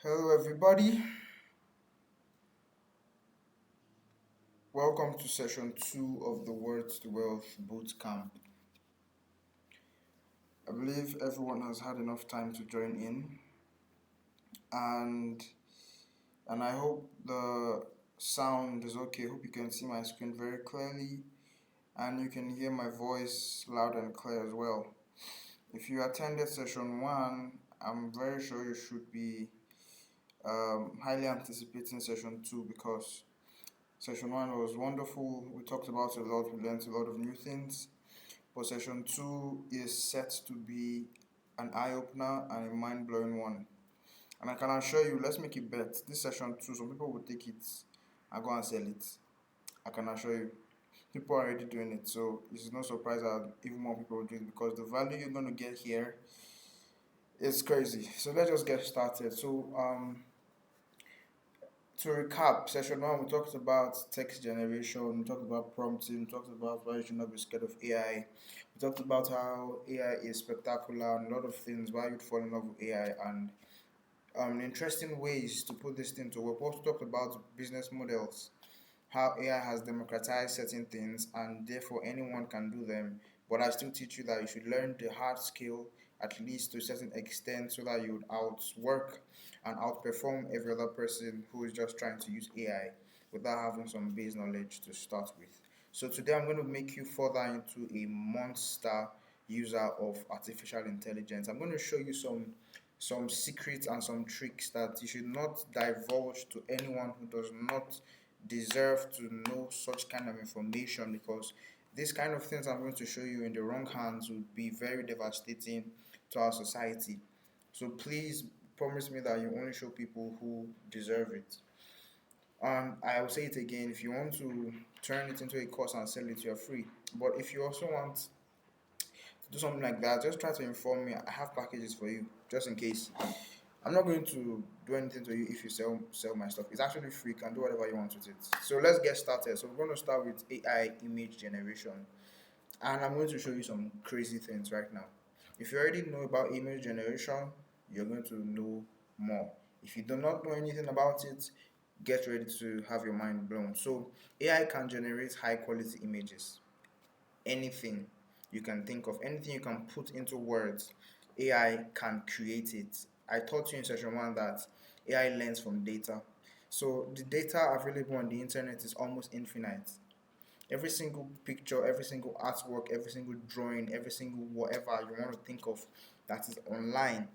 Hello, everybody. Welcome to session two of the Words to Wealth Boot Camp. I believe everyone has had enough time to join in, and I hope the sound is okay. Hope you can see my screen very clearly, and you can hear my voice loud and clear as well. If you attended session one, I'm very sure you should be highly anticipating session two because session one was wonderful. We talked about a lot. We learned a lot of new things. But session two is set to be an eye opener and a mind blowing one. And I can assure you, let's make it bet. This session two, some people will take it and go and sell it. I can assure you. People are already doing it, so it's no surprise that even more people will do it because the value you're going to get here is crazy. So let's just get started. To recap, session one, we talked about text generation, we talked about prompting, we talked about why you should not be scared of AI, we talked about how AI is spectacular and a lot of things, why you'd fall in love with AI, and interesting ways to put this thing to work. We also talked about business models, how AI has democratized certain things and therefore anyone can do them. But I still teach you that you should learn the hard skill at least to a certain extent so that you would outwork and outperform every other person who is just trying to use AI without having some base knowledge to start with. So today I'm going to make you further into a monster user of artificial intelligence. I'm going to show you some secrets and some tricks that you should not divulge to anyone who does not deserve to know such kind of information because these kind of things I'm going to show you in the wrong hands would be very devastating to our society. So please promise me that you only show people who deserve it. And I will say it again, if you want to turn it into a course and sell it, you're free. But if you also want to do something like that, just try to inform me. I have packages for you, just in case. I'm not going to do anything to you if you sell my stuff. It's actually free. You can do whatever you want with it. So let's get started. So we're going to start with AI image generation, and I'm going to show you some crazy things right now. If you already know about image generation, you're going to know more. If you do not know anything about it, get ready to have your mind blown. So AI can generate high quality images. Anything you can think of, anything you can put into words, AI can create it. I taught you in session one that AI learns from data. So the data available on the internet is almost infinite. Every single picture, every single artwork, every single drawing, every single whatever you want to think of that is online,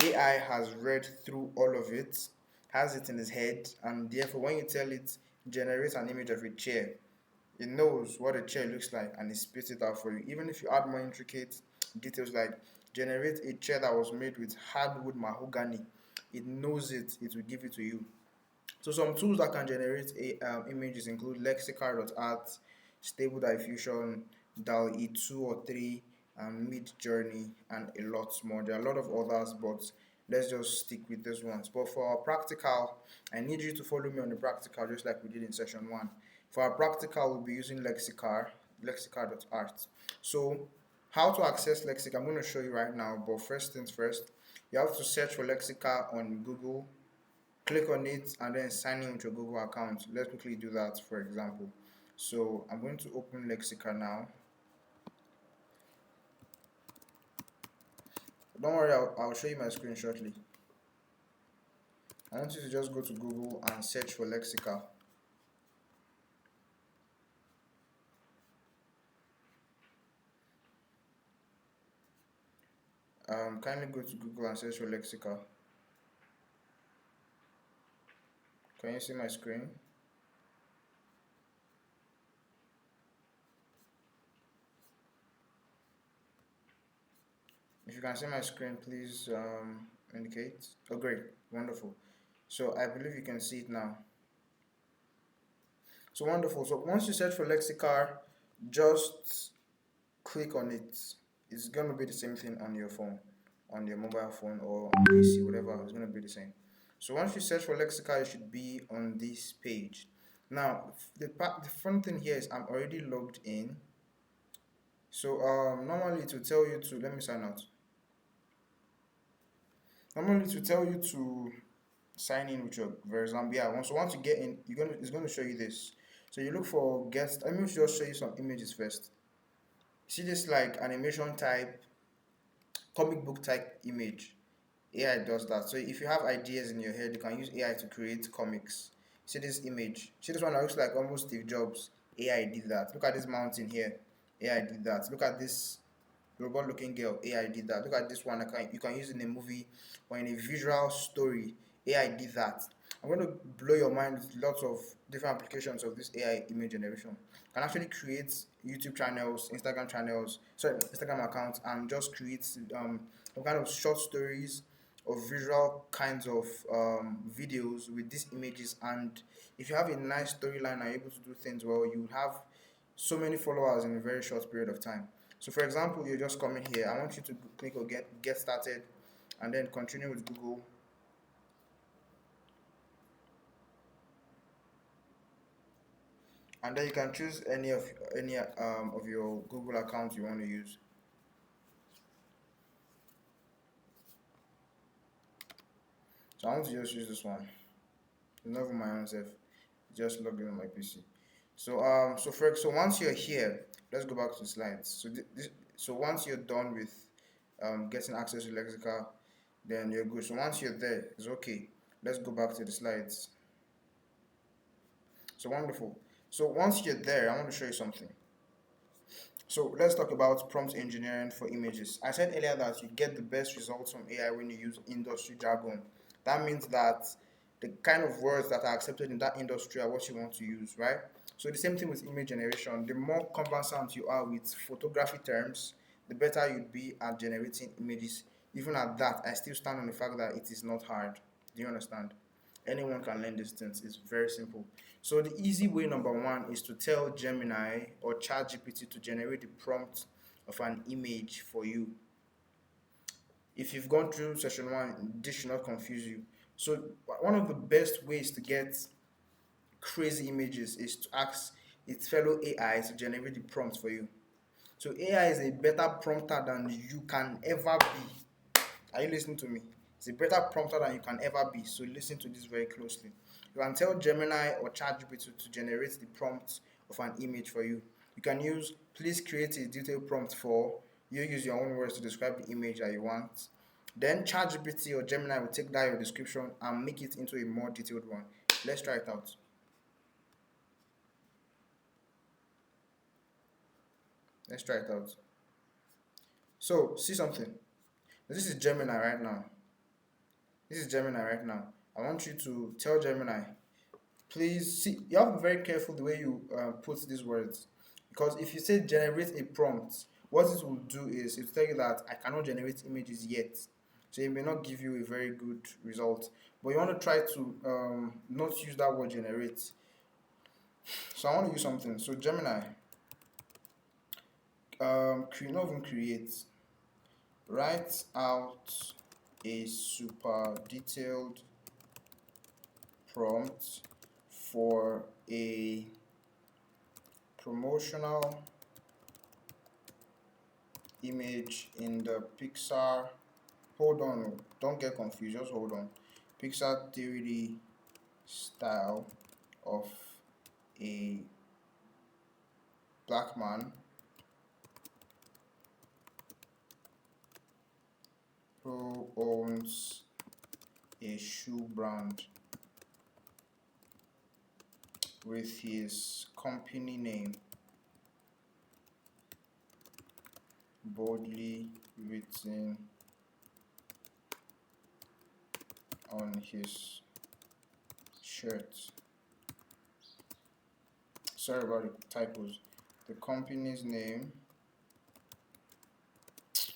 AI has read through all of it, has it in his head, and therefore when you tell it generate an image of a chair, it knows what a chair looks like and it spits it out for you. Even if you add more intricate details like generate a chair that was made with hardwood mahogany, it knows it, it will give it to you. So some tools that can generate images include lexical.art, stable diffusion, DALL-E 2 or 3, and Mid Journey, and a lot more. There are a lot of others, but let's just stick with these ones. But for our practical, I need you to follow me on the practical just like we did in session one. For our practical, we'll be using lexical.art. So how to access Lexica, I'm going to show you right now, but first things first, you have to search for Lexica on Google, click on it, and then sign in with your Google account. Let's quickly do that, for example. So I'm going to open Lexica now. Don't worry, I'll show you my screen shortly. I want you to just go to Google and search for Lexica. Kindly go to Google and search for Lexica. Can you see my screen? If you can see my screen, please indicate. Oh, great, wonderful. So I believe you can see it now. So wonderful. So once you search for Lexica, just click on it. It's going to be the same thing on your phone, on your mobile phone or on PC, whatever. It's going to be the same. So once you search for Lexica, it should be on this page. Now, the fun thing here is I'm already logged in. So normally it will tell you to, let me sign out. Normally it will tell you to sign in with your Verizon. Yeah, so once you get in, it's gonna show you this. So you look for guest. Let me just show you some images first. See this like animation type, comic book type image. AI does that. So if you have ideas in your head, you can use AI to create comics. See this image. See this one that looks like almost Steve Jobs. AI did that. Look at this mountain here. AI did that. Look at this robot looking girl. AI did that. Look at this one. You can use in a movie or in a visual story. AI did that. I'm going to blow your mind with lots of different applications of this AI image generation. You can actually create YouTube channels, Instagram channels, sorry, Instagram accounts, and just create some kind of short stories or visual kinds of videos with these images. And if you have a nice storyline and are able to do things well, you have so many followers in a very short period of time. So for example, you're just coming here. I want you to click on get started and then continue with Google. And then you can choose any of your Google accounts you want to use. So I want to just use this one. It's not even my own self. Just logged in on my PC. So once you're here, let's go back to the slides. So once you're done with getting access to Lexica, then you're good. So once you're there, it's okay. Let's go back to the slides. So wonderful. So once you're there, I want to show you something. So let's talk about prompt engineering for images. I said earlier that you get the best results from AI when you use industry jargon. That means that the kind of words that are accepted in that industry are what you want to use, right? So the same thing with image generation. The more conversant you are with photography terms, the better you'd be at generating images. Even at that, I still stand on the fact that it is not hard. Do you understand? Anyone can learn these things. It's very simple. So the easy way number one is to tell Gemini or ChatGPT to generate the prompt of an image for you. If you've gone through session one, this should not confuse you. So one of the best ways to get crazy images is to ask its fellow AI to generate the prompt for you. So AI is a better prompter than you can ever be. Are you listening to me? It's a better prompter than you can ever be. So listen to this very closely. You can tell Gemini or ChatGPT to generate the prompt of an image for you. You can use please create a detailed prompt for you. Use your own words to describe the image that you want. Then ChatGPT or Gemini will take that your description and make it into a more detailed one. Let's try it out. Let's try it out. So see something. This is Gemini right now. This is Gemini right now. I want you to tell Gemini, please see. You have to be very careful the way you put these words, because if you say generate a prompt, what it will do is it will tell you that I cannot generate images yet, so it may not give you a very good result. But you want to try to not use that word generate. So I want to use something. So Gemini, not even create, write out a super detailed prompt for a promotional image in the Pixar. Hold on, don't get confused, just hold on. Pixar 3D style of a black man who owns a shoe brand with his company name boldly written on his shirt. Sorry about the typos. The company's name.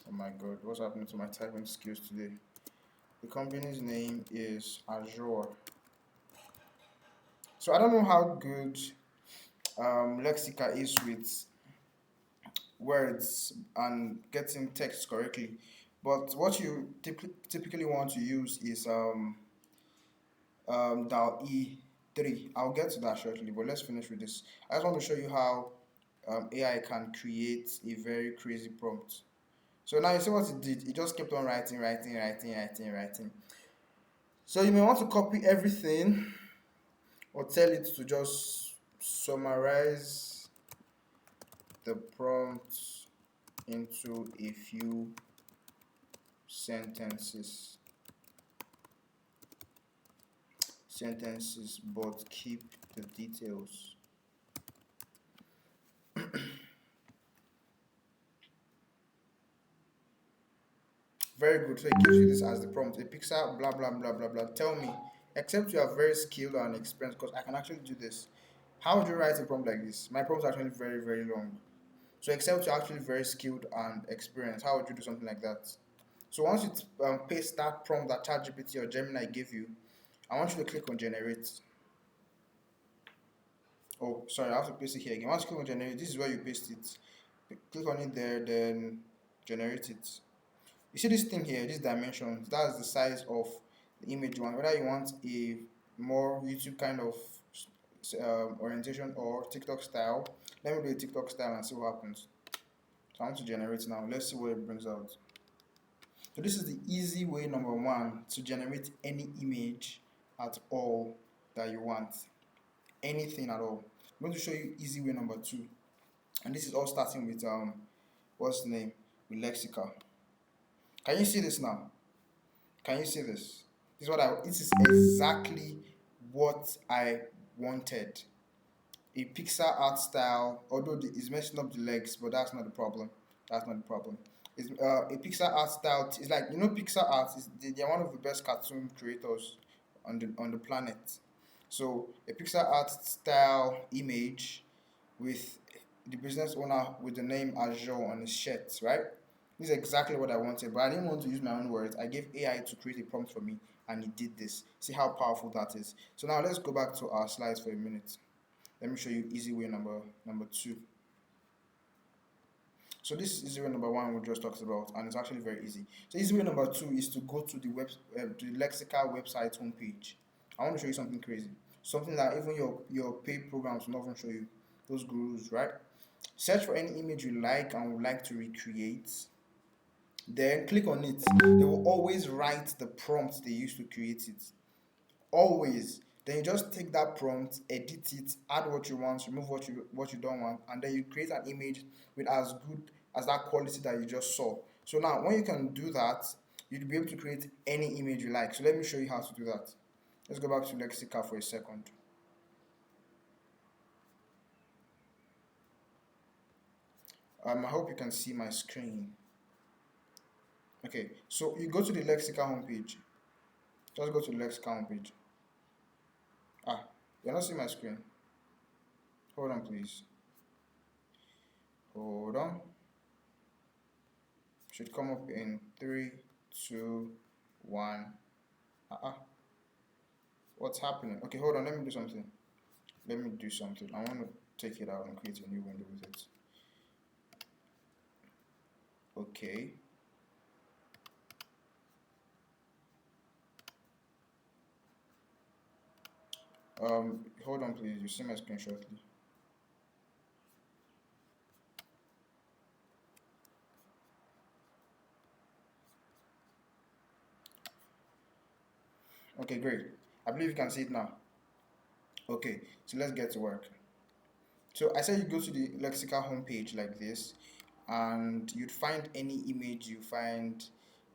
Oh my god, what's happening to my typing skills today? The company's name is Azure. So I don't know how good Lexica is with words and getting text correctly, but what you typically want to use is dial E3. I'll get to that shortly, but let's finish with this. I just want to show you how AI can create a very crazy prompt. So now you see what it did. It just kept on writing, writing, writing, writing, writing. So you may want to copy everything or tell it to just summarize the prompt into a few sentences but keep the details. Very good. So it gives you this as the prompt. A pixel, blah blah blah blah blah. Tell me, except you are very skilled and experienced, because I can actually do this. How would you write a prompt like this? My prompt is actually very, very long. So except you're actually very skilled and experienced, how would you do something like that? So once you paste that prompt that ChatGPT or Gemini gave you, I want you to click on generate. Oh, sorry, I have to paste it here again. Once you click on generate, this is where you paste it. Click on it there, then generate it. You see this thing here, this dimension, that's the size of the image you want. Whether you want a more YouTube kind of orientation or TikTok style. Let me do a TikTok style and see what happens. So I want to generate now. Let's see what it brings out. So this is the easy way number one to generate any image at all that you want. Anything at all. I'm going to show you easy way number two. And this is all starting with what's the name? With Lexica. Can you see this now? Can you see this? This is exactly what I wanted. A pixel art style, although it's messing up the legs, but that's not the problem. That's not the problem. It's a pixel art style. It's like, pixel art is they're one of the best cartoon creators on the planet. So a pixel art style image with the business owner with the name Azure on his shirt, right? This is exactly what I wanted, but I didn't want to use my own words. I gave AI to create a prompt for me, and it did this. See how powerful that is. So now let's go back to our slides for a minute. Let me show you easy way number two. So this is easy way number one we just talked about, and it's actually very easy. So easy way number two is to go to the Lexica website homepage. I want to show you something crazy, something that even your paid programs will not even show you. Those gurus, right? Search for any image you like and would like to recreate. Then click on it. They will always write the prompt they used to create it. Always. Then you just take that prompt, edit it, add what you want, remove what you don't want, and then you create an image with as good as that quality that you just saw. So now when you can do that, you'll be able to create any image you like. So let me show you how to do that. Let's go back to Lexica for a second. I hope you can see my screen. Okay, so you go to the Lexica homepage. Just go to the Lexica homepage. You're not seeing my screen. Hold on, please. Hold on. Should come up in 3, 2, 1. What's happening? Okay, hold on. Let me do something. I want to take it out and create a new window with it. Okay. Hold on, please. You see my screen shortly. Okay, great. I believe you can see it now. Okay, so let's get to work. So I said you go to the Lexica homepage like this, and you'd find any image you find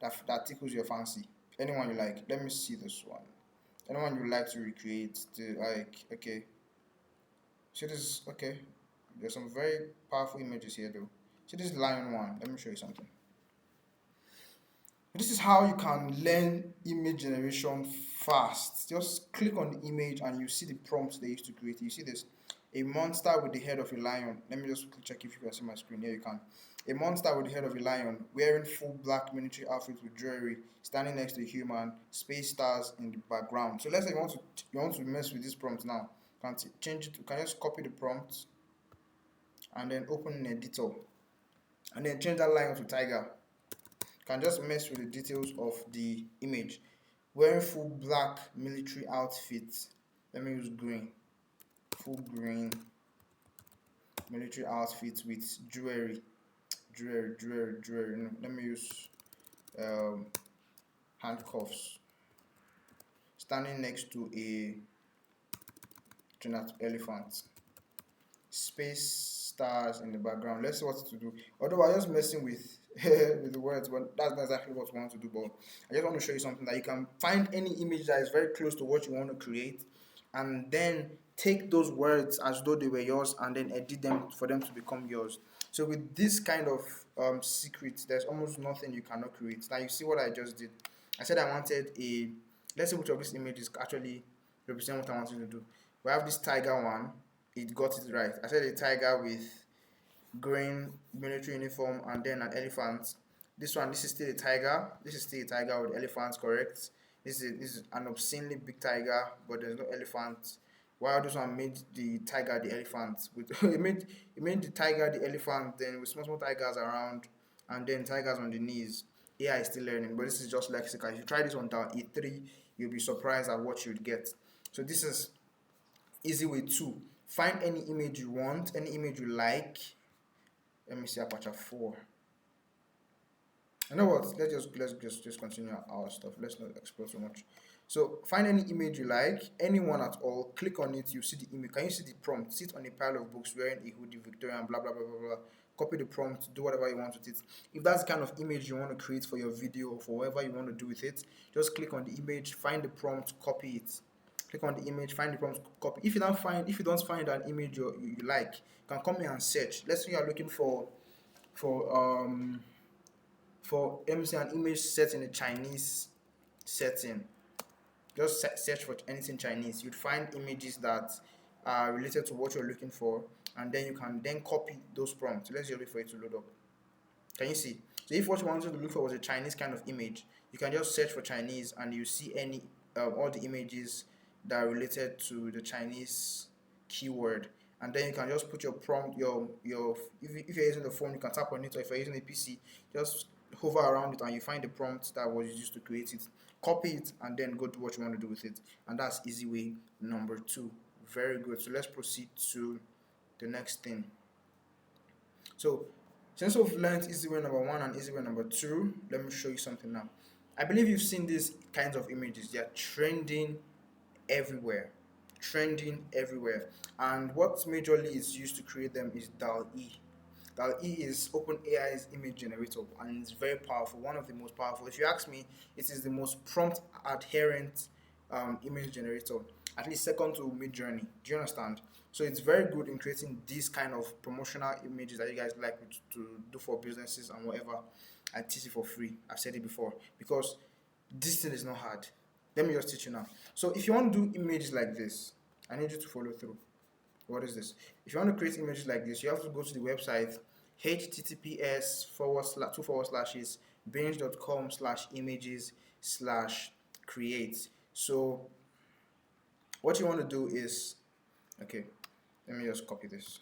that tickles your fancy. Anyone you like. Let me see this one. Anyone you like to recreate. Okay. See this? Okay. There's some very powerful images here though. See this lion one. Let me show you something. This is how you can learn image generation fast. Just click on the image and you see the prompts they used to create. You see this, a monster with the head of a lion. Let me just check if you can see my screen. Here you can. A monster with the head of a lion, wearing full black military outfit with jewelry, standing next to a human, space stars in the background. So let's say you want to mess with this prompt now. You can change it. You can just copy the prompt and then open an editor, and then change that lion to tiger. Can just mess with the details of the image. Wearing full black military outfit. Let me use green. Full green military outfit with jewelry. No, let me use handcuffs. standing next to a giant elephant. Space stars in the background. Let's see what to do. Although I'm just messing with with the words, but that's not exactly what we want to do. But I just want to show you something that you can find any image that is very close to what you want to create, and then take those words as though they were yours, and then edit them for them to become yours. So with this kind of secret, there's almost nothing you cannot create. Now you see what I just did. I said I wanted a. Let's see which of these images actually represent what I wanted to do. We have this tiger one. It got it right. I said a tiger with green military uniform and then an elephant. This one, this is still a tiger. This is still a tiger with elephants, correct? This is an obscenely big tiger, but there's no elephant. While this one made the tiger the elephant. With it made the tiger the elephant, then with small tigers around, and then tigers on the knees. AI is still learning, but this is just lexical. If you try this on down E3, you'll be surprised at what you'd get. So this is easy way 2. Find any image you want, any image you like. Let me see Apache 4. You know what? Let's just continue our stuff. Let's not explore so much. So find any image you like, anyone at all. Click on it. You see the image. Can you see the prompt? Sit on a pile of books wearing a hoodie, Victorian, blah blah blah blah blah. Copy the prompt. Do whatever you want with it. If that's the kind of image you want to create for your video or for whatever you want to do with it, just click on the image, find the prompt, copy it. Click on the image, find the prompt, copy. If you don't find an image you like, you can come here and search. Let's say you are looking for let me say an image set in a Chinese setting. Just search for anything Chinese. You'd find images that are related to what you're looking for, and then you can then copy those prompts. Let's just wait for it to load up. Can you see? So if what you wanted to look for was a Chinese kind of image, you can just search for Chinese and you see any all the images that are related to the Chinese keyword, and then you can just put your prompt, if you're using the phone, you can tap on it, or if you're using a PC, just hover around it and you find the prompt that was used to create it, copy it, and then go do what you want to do with it. And that's easy way number 2. Very good. So let's proceed to the next thing. So since we've learned easy way number 1 and easy way number 2, let me show you something now. I believe you've seen these kinds of images. They are trending everywhere. And what majorly is used to create them is DALL-E. DALL-E is OpenAI's image generator, and it's very powerful, one of the most powerful. If you ask me, it is the most prompt adherent image generator, at least second to Midjourney. Do you understand? So it's very good in creating these kind of promotional images that you guys like to do for businesses and whatever. I teach it for free. I've said it before, because this thing is not hard. Let me just teach you now. So if you want to do images like this, I need you to follow through. What is this? If you want to create images like this, you have to go to the website https:// binge.com/images/create. So what you want to do is, okay, let me just copy this.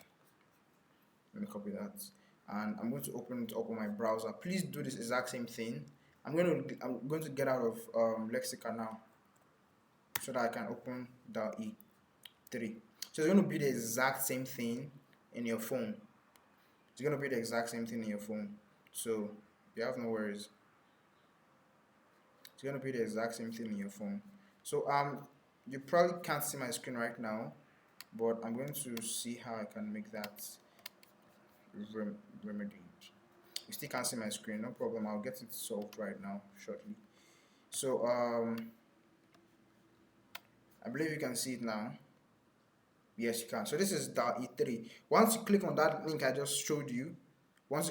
Let me copy that, and I'm going to open it up on my browser. Please do this exact same thing. I'm going to get out of Lexica now, so that I can open DALL-E 3. So it's going to be the exact same thing in your phone. It's going to be the exact same thing in your phone. So you have no worries. It's going to be the exact same thing in your phone. So you probably can't see my screen right now, but I'm going to see how I can make that remedied. You still can't see my screen, no problem. I'll get it solved right now shortly. So I believe you can see it now. Yes, you can. So this is DALL-E 3. Once you click on that link I just showed you, or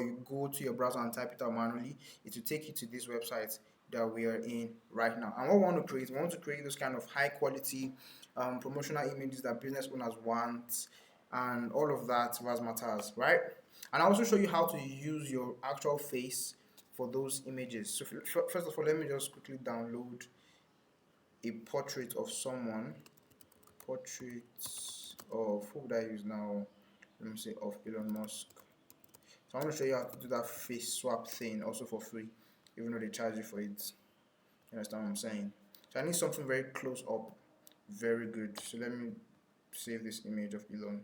you go to your browser and type it out manually, it will take you to this website that we are in right now. And what we want to create, those kind of high quality promotional images that business owners want, and all of that matters, right? And I'll also show you how to use your actual face for those images. So first of all, let me just quickly download a portrait of someone. Portraits of, who would I use now? Let me say of Elon Musk. So I'm going to show you how to do that face swap thing also for free, even though they charge you for it. You understand what I'm saying? So I need something very close up, very good. So let me save this image of Elon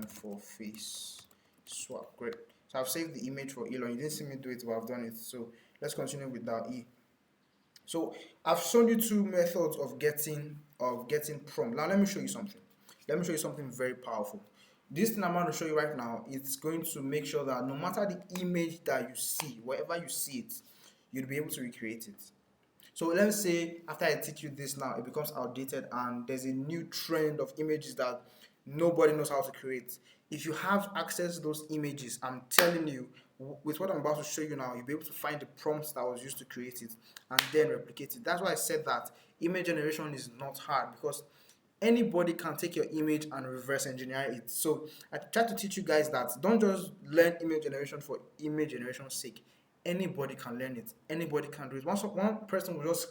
for face swap. Great. So I've saved the image for Elon. You didn't see me do it, but I've done it. So let's continue with DALL-E. So I've shown you two methods of getting prompt. Now let me show you something. Let me show you something very powerful. This thing I'm going to show you right now, it's going to make sure that no matter the image that you see, wherever you see it, you'll be able to recreate it. So let's say after I teach you this now, it becomes outdated and there's a new trend of images that nobody knows how to create. If you have access to those images, I'm telling you, with what I'm about to show you now, you'll be able to find the prompts that was used to create it and then replicate it. That's why I said that image generation is not hard, because anybody can take your image and reverse engineer it. So I try to teach you guys that don't just learn image generation for image generation's sake. Anybody can learn it. Anybody can do it. One person will just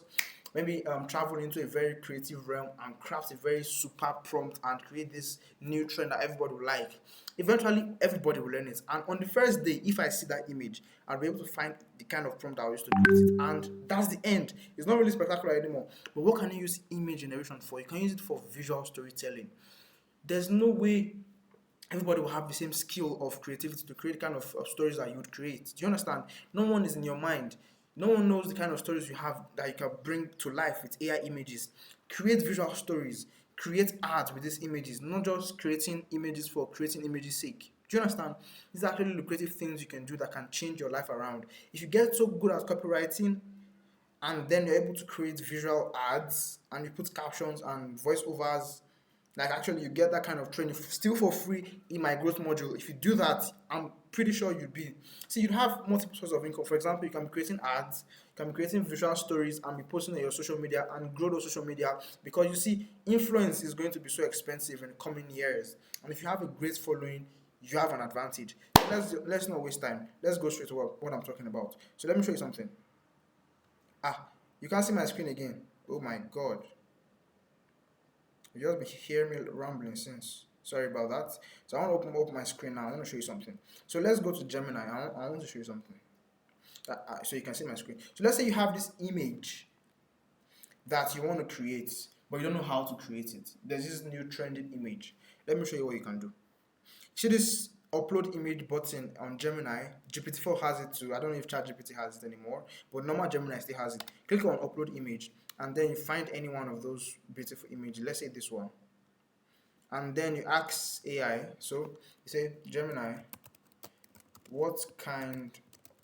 maybe travel into a very creative realm and craft a very super prompt and create this new trend that everybody will like. Eventually, everybody will learn it. And on the first day, if I see that image, I'll be able to find the kind of prompt I used to create it. And that's the end. It's not really spectacular anymore. But what can you use image generation for? You can use it for visual storytelling. There's no way everybody will have the same skill of creativity to create the kind of stories that you would create. Do you understand? No one is in your mind. No one knows the kind of stories you have that you can bring to life with AI images. Create visual stories. Create art with these images, not just creating images for creating images' sake. Do you understand? These are actually lucrative things you can do that can change your life around. If you get so good at copywriting, and then you're able to create visual ads and you put captions and voiceovers, like actually you get that kind of training still for free in my growth module. If you do that, I'm pretty sure you'd have multiple sources of income. For example, you can be creating ads, you can be creating visual stories and be posting on your social media and grow those social media, because you see, influence is going to be so expensive in the coming years, and if you have a great following, you have an advantage. So let's not waste time. Let's go straight to what I'm talking about. So let me show you something. You can't see my screen again. Oh my god. You just been hearing me rambling since. Sorry about that. So I want to open up my screen now. I want to show you something. So let's go to Gemini. I want to show you something. So you can see my screen. So let's say you have this image that you want to create, but you don't know how to create it. There's this new trending image. Let me show you what you can do. See this upload image button on Gemini. GPT-4 has it too. I don't know if ChatGPT has it anymore, but normal Gemini still has it. Click on upload image, and then you find any one of those beautiful images. Let's say this one, and then you ask AI. So you say, Gemini, what kind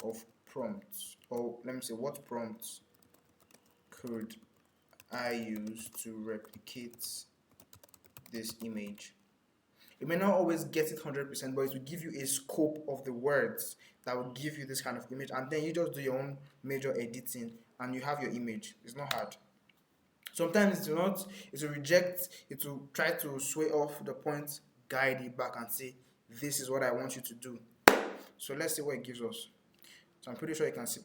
of prompts, or let me say, what prompts could I use to replicate this image? You may not always get it 100%, but it will give you a scope of the words that will give you this kind of image, and then you just do your own major editing and you have your image. It's not hard. Sometimes it will reject, it will try to sway off the point, guide it back and say, this is what I want you to do. So let's see what it gives us. So I'm pretty sure you can see.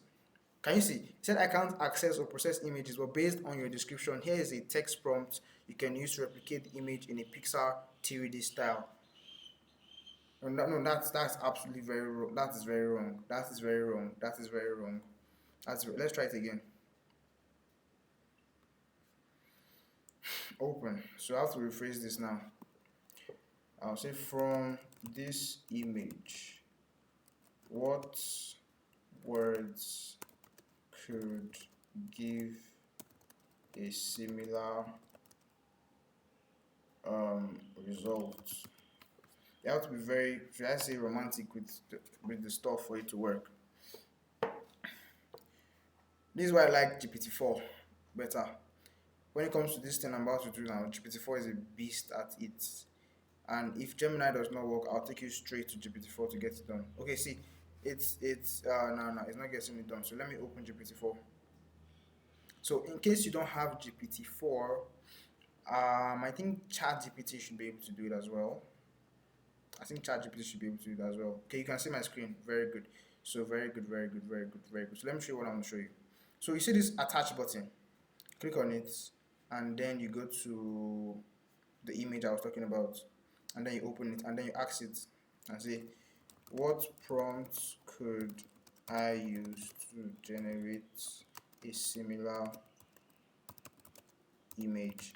Can you see? It said I can't access or process images, but based on your description, here is a text prompt you can use to replicate the image in a Pixar 3D style. No, that's absolutely very wrong. That is very wrong. That is very wrong. That is very wrong. Let's try it again. Open. So I have to rephrase this now. I'll say, from this image, what words could give a similar result? You have to be very, should I say, romantic with the stuff for it to work. This is why I like GPT-4 better. When it comes to this thing I'm about to do now, GPT-4 is a beast at it. And if Gemini does not work, I'll take you straight to GPT-4 to get it done. Okay, see, it's no, it's not getting it done. So let me open GPT-4. So in case you don't have GPT-4, I think ChatGPT should be able to do it as well. I think ChatGPT should be able to do that as well. Okay, you can see my screen. Very good. So very good, very good, very good, very good. So let me show you what I'm going to show you. So you see this attach button. Click on it, and then you go to the image I was talking about, and then you open it, and then you ask it and say, what prompts could I use to generate a similar image?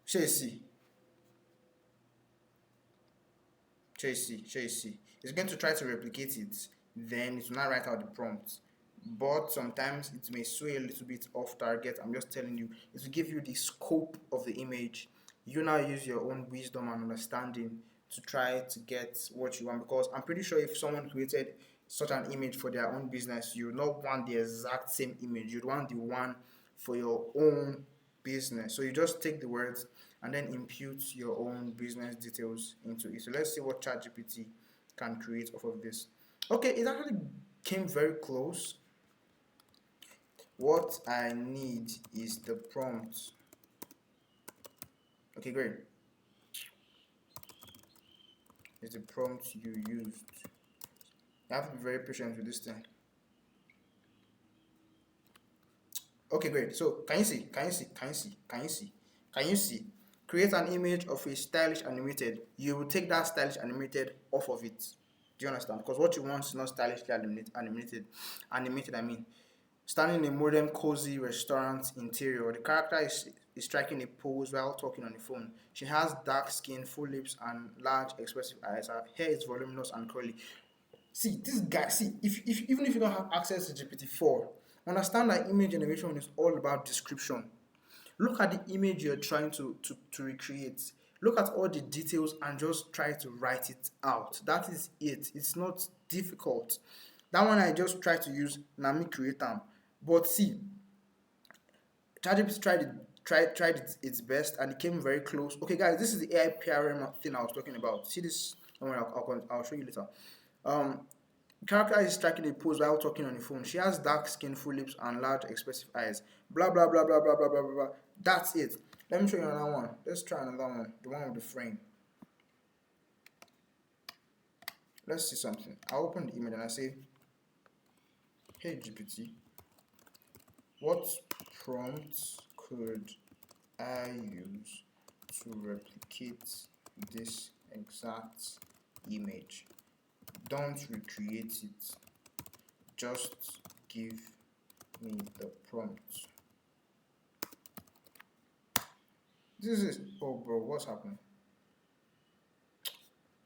Chasey. It's going to try to replicate it. then it will not write out the prompt. But sometimes it may sway a little bit off target. I'm just telling you, it will give you the scope of the image. You now use your own wisdom and understanding to try to get what you want, because I'm pretty sure if someone created such an image for their own business, you would not want the exact same image. You'd want the one for your own business. So you just take the words and then impute your own business details into it. So let's see what ChatGPT can create off of this. Okay, it actually came very close. What I need is the prompt. Okay, great. It's the prompt you used. You have to be very patient with this thing. Okay, great. So can you see? Can you see? Can you see? Can you see? Can you see? Create an image of a stylish animated. You will take that stylish animated off of it. Do you understand? Because what you want is not stylishly animated. Animated, I mean. Standing in a modern, cozy restaurant interior, the character is striking a pose while talking on the phone. She has dark skin, full lips, and large, expressive eyes. Her hair is voluminous and curly. See, this guy, see, if even if you don't have access to GPT-4, understand that image generation is all about description. Look at the image you're trying to recreate. Look at all the details and just try to write it out. That is it. It's not difficult. That one I just try to use Nami create them. But see, ChatGPT tried its best and it came very close. Okay, guys, this is the AI PRM thing I was talking about. See this? Don't worry, I'll show you later. Um, Character is striking a pose while talking on the phone. She has dark skin, full lips, and large, expressive eyes. Blah blah blah blah blah blah blah blah. That's it. Let me show you another one. Let's try another one. The one with the frame. Let's see something. I open the image and I say, "Hey GPT, what prompts could I use to replicate this exact image? Don't recreate it. Just give me the prompt." This is, oh bro, what's happening?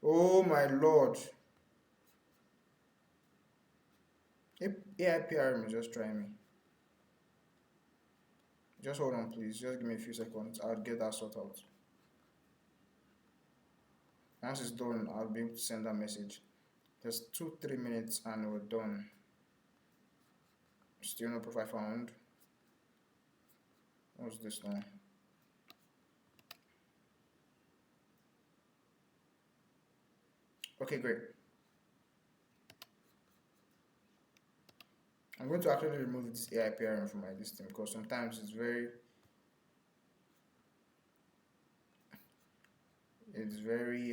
Oh my lord. AI PRM is just trying me. Just hold on, please. Just give me a few seconds. I'll get that sorted out. Once it's done, I'll be able to send that message. Just 2-3 minutes and we're done. Still no profile found. What's this now? Okay, great. I'm going to actually remove this AI PRM from my listing because sometimes it's very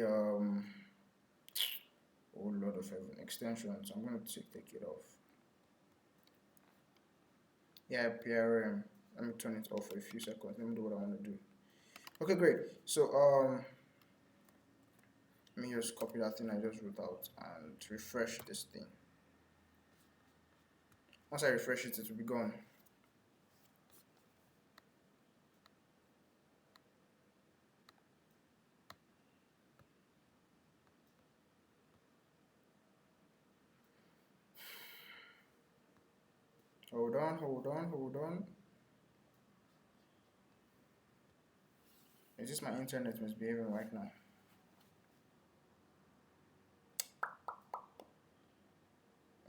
oh Lord of heaven, extensions. I'm going to take it off. Yeah, PRM. Let me turn it off for a few seconds. Let me do what I want to do. Okay, great. So let me just copy that thing I just wrote out and refresh this thing. Once I refresh it, it will be gone. Hold on, hold on, hold on. Is this my internet misbehaving right now?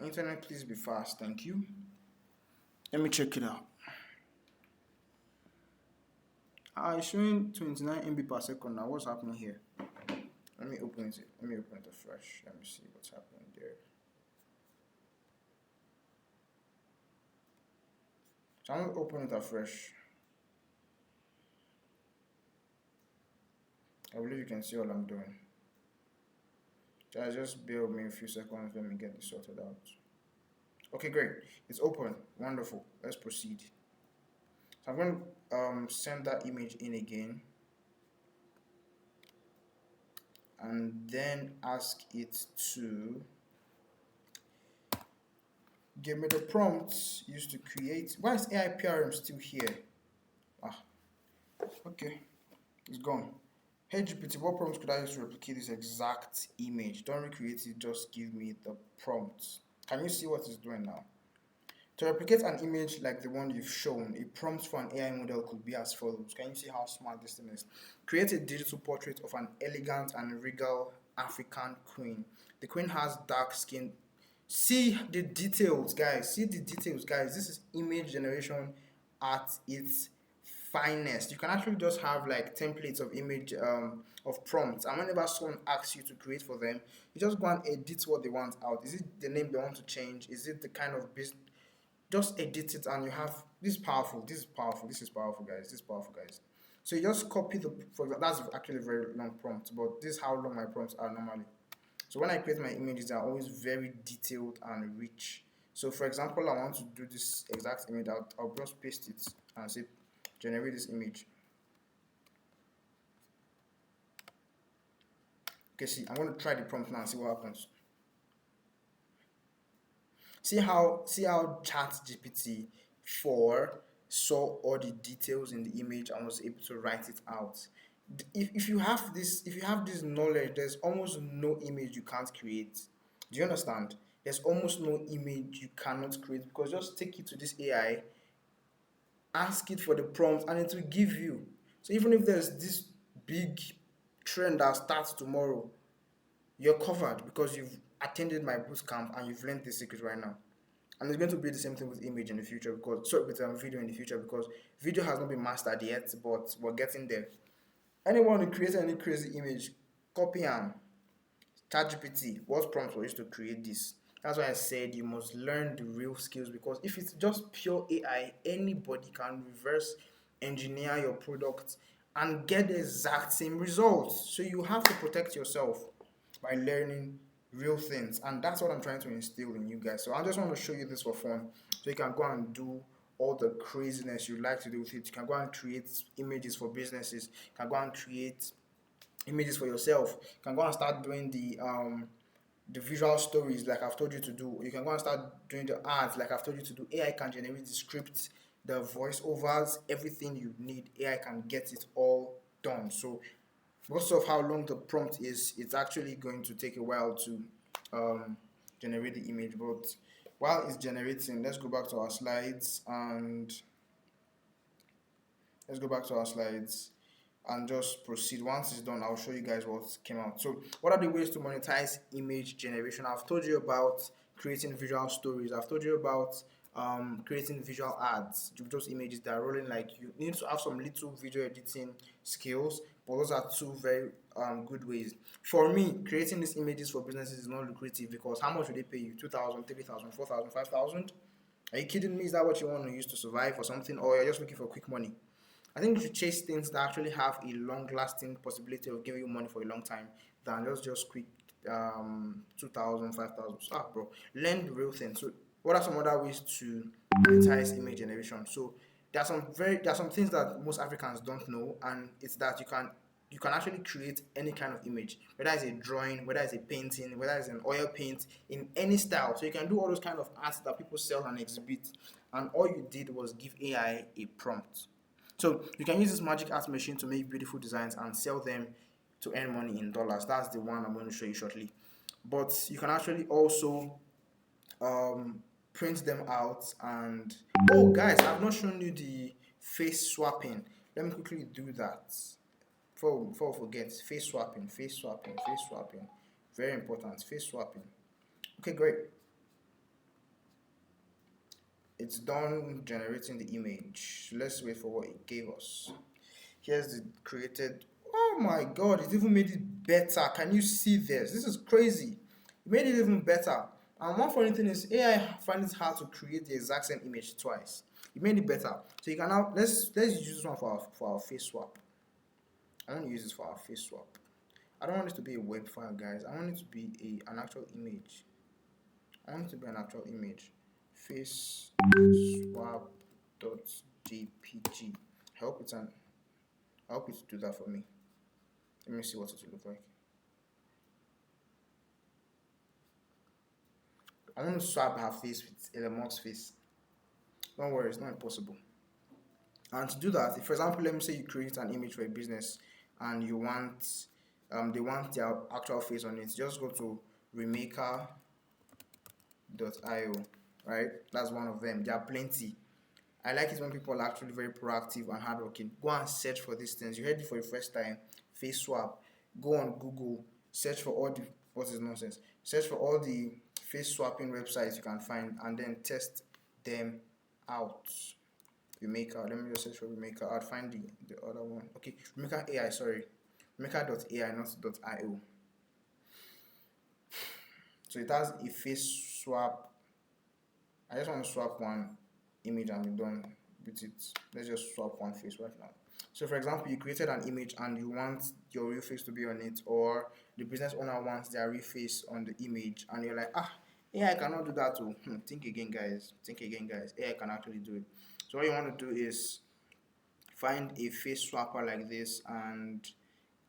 Internet, please be fast, thank you. Let me check it out. It's showing 29 MB per second now. What's happening here? Let me open it. Let me open it afresh. Let me see what's happening there. So I'm gonna open it afresh. I believe you can see all I'm doing. Just bear with me a few seconds. Let me get this sorted out. Okay, great. It's open. Wonderful. Let's proceed. So I'm going to send that image in again. And then ask it to give me the prompts used to create. Why is AI PRM still here? Okay. It's gone. Hey GPT, what prompts could I use to replicate this exact image? Don't recreate it, just give me the prompts. Can you see what it's doing now? To replicate an image like the one you've shown, a prompt for an AI model could be as follows. Can you see how smart this thing is? Create a digital portrait of an elegant and regal African queen. The queen has dark skin. See the details, guys. See the details, guys. This is image generation at its finest. You can actually just have like templates of image of prompts, and whenever someone asks you to create for them, you just go and edit what they want out. Is it the name they want to change? Is it the kind of business? Just edit it and you have this is powerful, this is powerful, this is powerful, guys, this is powerful, guys. So you just copy the, for example, that's actually a very long prompt, but this is how long my prompts are normally. So when I create my images, they're always very detailed and rich. So for example, I want to do this exact image. I'll just paste it and say generate this image. Okay, see, I'm going to try the prompt now and see what happens. See how ChatGPT 4 saw all the details in the image and was able to write it out. If you have this knowledge, there's almost no image you can't create. Do you understand? There's almost no image you cannot create, because just take it to this AI, ask it for the prompt, and it will give you. So even if there's this big trend that starts tomorrow, you're covered because you've attended my boot camp and you've learned the secret right now. And it's going to be the same thing with image in the future, because sorry, with video in the future, because video has not been mastered yet, but we're getting there. Anyone who creates any crazy image, copy and ChatGPT, what prompts were used to create this? That's why I said you must learn the real skills, because if it's just pure AI, anybody can reverse engineer your product and get the exact same results. So you have to protect yourself by learning real things, and that's what I'm trying to instill in you guys. So I just want to show you this for fun, so you can go and do all the craziness you like to do with it. You can go and create images for businesses. You can go and create images for yourself. You can go and start doing the visual stories like I've told you to do. You can go and start doing the ads like I've told you to do. AI can generate the scripts, the voiceovers, everything you need. AI can get it all done. So most of how long the prompt is, it's actually going to take a while to generate the image. But while it's generating, let's go back to our slides and just proceed. Once it's done, I'll show you guys what came out. So what are the ways to monetize image generation? I've told you about creating visual stories. I've told you about creating visual ads, those images that are rolling. Like, you need to have some little video editing skills, but those are two very good ways. For me, creating these images for businesses is not lucrative, because how much would they pay you? 2,000, 3,000, 4,000, 5,000? Are you kidding me? Is that what you want to use to survive or something, or you're just looking for quick money? I think you should chase things that actually have a long-lasting possibility of giving you money for a long time, than just quick 2,000, 5,000. Ah, bro, learn the real thing. So, what are some other ways to monetize image generation? So, there are some things that most Africans don't know, and it's that you can actually create any kind of image, whether it's a drawing, whether it's a painting, whether it's an oil paint, in any style. So you can do all those kind of arts that people sell and exhibit, and all you did was give AI a prompt. So you can use this magic art machine to make beautiful designs and sell them to earn money in dollars. That's the one I'm going to show you shortly. But you can actually also print them out. And oh, guys, I've not shown you the face swapping. Let me quickly do that before I forget. Face swapping, face swapping, face swapping. Very important. Face swapping. Okay, great. It's done generating the image. Let's wait for what it gave us. Here's the created. Oh my god, it even made it better. Can you see this? This is crazy. It made it even better. And one funny thing is, AI finds it hard to create the exact same image twice. It made it better. So you can now let's use this one for our face swap. I want to use this for our face swap. I don't want it to be a web file, guys. I want it to be an actual image. I want it to be an actual image. Face swap.jpg. I hope it do that for me. Let me see what it will look like. I want to swap her face with Elon Musk's face. Don't worry, it's not impossible. And to do that, if, for example, let me say you create an image for a business and you want they want their actual face on it, just go to remaker monetize.io, right? That's one of them. There are plenty. I like it when people are actually very proactive and hardworking. Go and search for these things. You heard it for the first time. Face swap. Go on Google. Search for all the what is nonsense. Search for all the face swapping websites you can find and then test them out. Remaker. Let me just search for Remaker. I'll find the other one. Okay, Remaker AI. Sorry, Remaker.ai, not .io. So it has a face swap. I just want to swap one image and be done with it. Let's just swap one face right now. So for example, you created an image and you want your real face to be on it, or the business owner wants their real face on the image, and you're like, AI cannot do that too. Think again, guys. Think again, guys. AI can actually do it. So what you want to do is find a face swapper like this and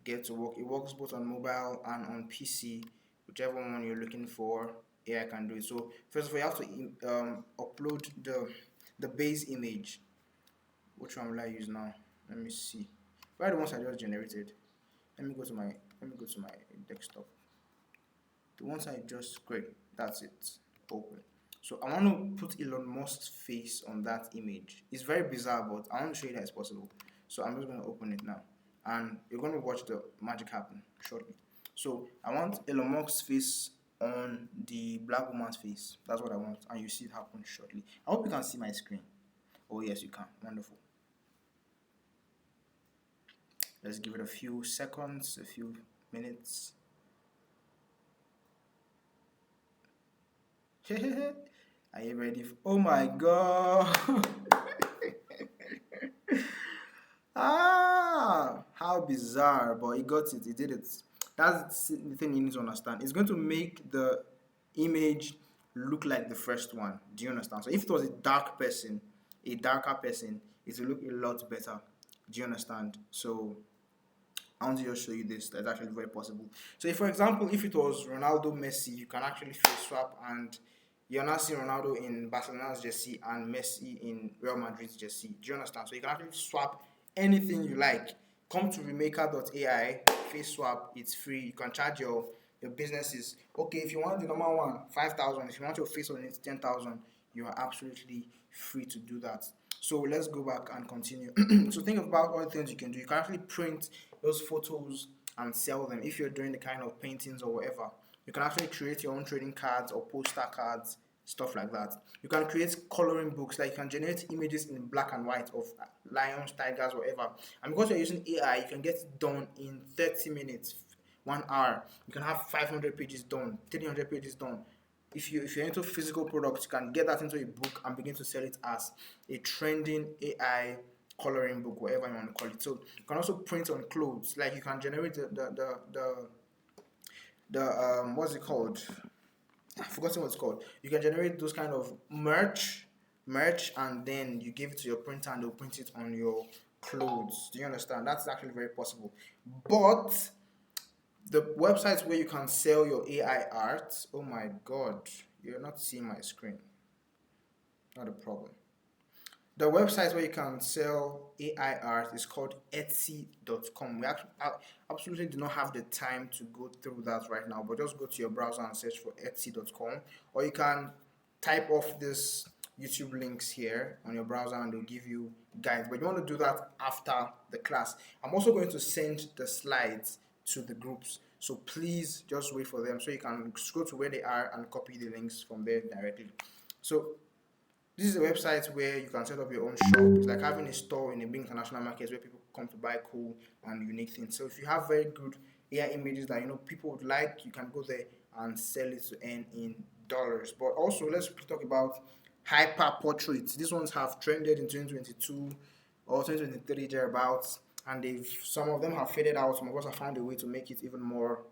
get to work. It works both on mobile and on PC, whichever one you're looking for. AI can do it. So first of all, you have to upload the base image. Which one will I use now? Let me see. Where are the ones I just generated? Let me go to my desktop. The ones I just great. That's it. Open. So I want to put Elon Musk's face on that image. It's very bizarre, but I want to show you that it's possible. So I'm just going to open it now, and you're going to watch the magic happen shortly. So I want Elon Musk's face on the black woman's face. That's what I want, and you see it happen shortly. I hope you can see my screen. Oh yes, you can. Wonderful. Let's give it a few seconds, a few minutes. Are you ready? Oh my god! How bizarre! But he got it. He did it. That's the thing you need to understand. It's going to make the image look like the first one. Do you understand? So if it was a dark person, a darker person, it will look a lot better. Do you understand? So I want to just show you this. That's actually very possible. So if, for example, if it was Ronaldo, Messi, you can actually face swap, and you're not seeing Ronaldo in Barcelona's jersey and Messi in Real Madrid's jersey. Do you understand? So you can actually swap anything you like. Come to remaker.ai, face swap. It's free. You can charge your businesses. Okay, if you want the number one, 5,000. If you want your face on it, 10,000. You are absolutely free to do that. So let's go back and continue. So think about all the things you can do. You can actually print those photos and sell them if you're doing the kind of paintings or whatever. You can actually create your own trading cards or poster cards, stuff like that. You can create coloring books, like you can generate images in black and white of lions, tigers, whatever. And because you're using AI, you can get it done in 30 minutes, 1 hour. You can have 500 pages done, 300 pages done. If you're into physical products, you can get that into a book and begin to sell it as a trending AI coloring book, whatever you want to call it. So you can also print on clothes, like you can generate the what's it called? I've forgotten what it's called. You can generate those kind of merch, and then you give it to your printer and they'll print it on your clothes. Do you understand? That's actually very possible. But the websites where you can sell your AI art, oh my god, you're not seeing my screen. Not a problem. The website where you can sell AI art is called Etsy.com. We actually absolutely do not have the time to go through that right now, but just go to your browser and search for Etsy.com, or you can type off this YouTube links here on your browser and they'll give you guides. But you want to do that after the class. I'm also going to send the slides to the groups, so please just wait for them so you can scroll to where they are and copy the links from there directly. So this is a website where you can set up your own shop. It's like having a store in a big international market where people come to buy cool and unique things. So if you have very good AI images that people would like, you can go there and sell it to earn in dollars. But also, let's talk about hyper portraits. These ones have trended in 2022 or 2023 thereabouts, and some of them have faded out. Some of us have found a way to make it even more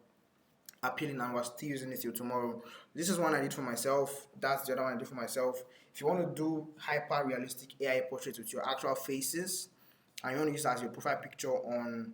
appealing, and we're still using it till tomorrow. This is one I did for myself. That's the other one I did for myself. If you want to do hyper realistic AI portraits with your actual faces, and you want to use it as your profile picture on